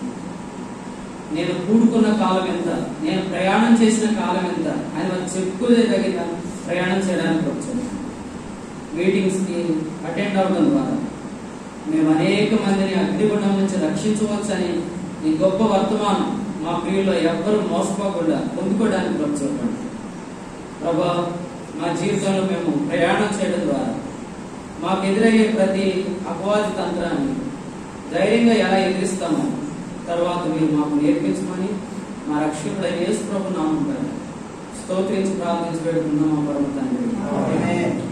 నేను కూడుకున్న కాలం ఎంత, నేను ప్రయాణం చేసిన కాలం ఎంత అని వారు చెప్పుకోదగిన ప్రయాణం చేయడానికి వచ్చాను. మీటింగ్స్ కి అటెండ్ అవడం ద్వారా మేము అనేక మందిని అగ్నిగుండం నుంచి రక్షించవచ్చని ఈ గొప్ప వర్తమానం మా ప్రియుల్లో ఎవ్వరూ మోసపోకుండా పొందుకోవడానికి వచ్చాను ప్రభా. మా జీవితంలో మేము ప్రయాణం చేయడం ద్వారా మాకు ఎదురయ్యే ప్రతి అపవాది తంత్రాన్ని ధైర్యంగా ఎలా ఎదిరిస్తామో తర్వాత మీరు మాకు నేర్పించమని మా రక్షకుడైన యేసు ప్రభు నామమున స్తోత్రించి ప్రార్థించి పెడుతున్నాం మా పరమ తండ్రి.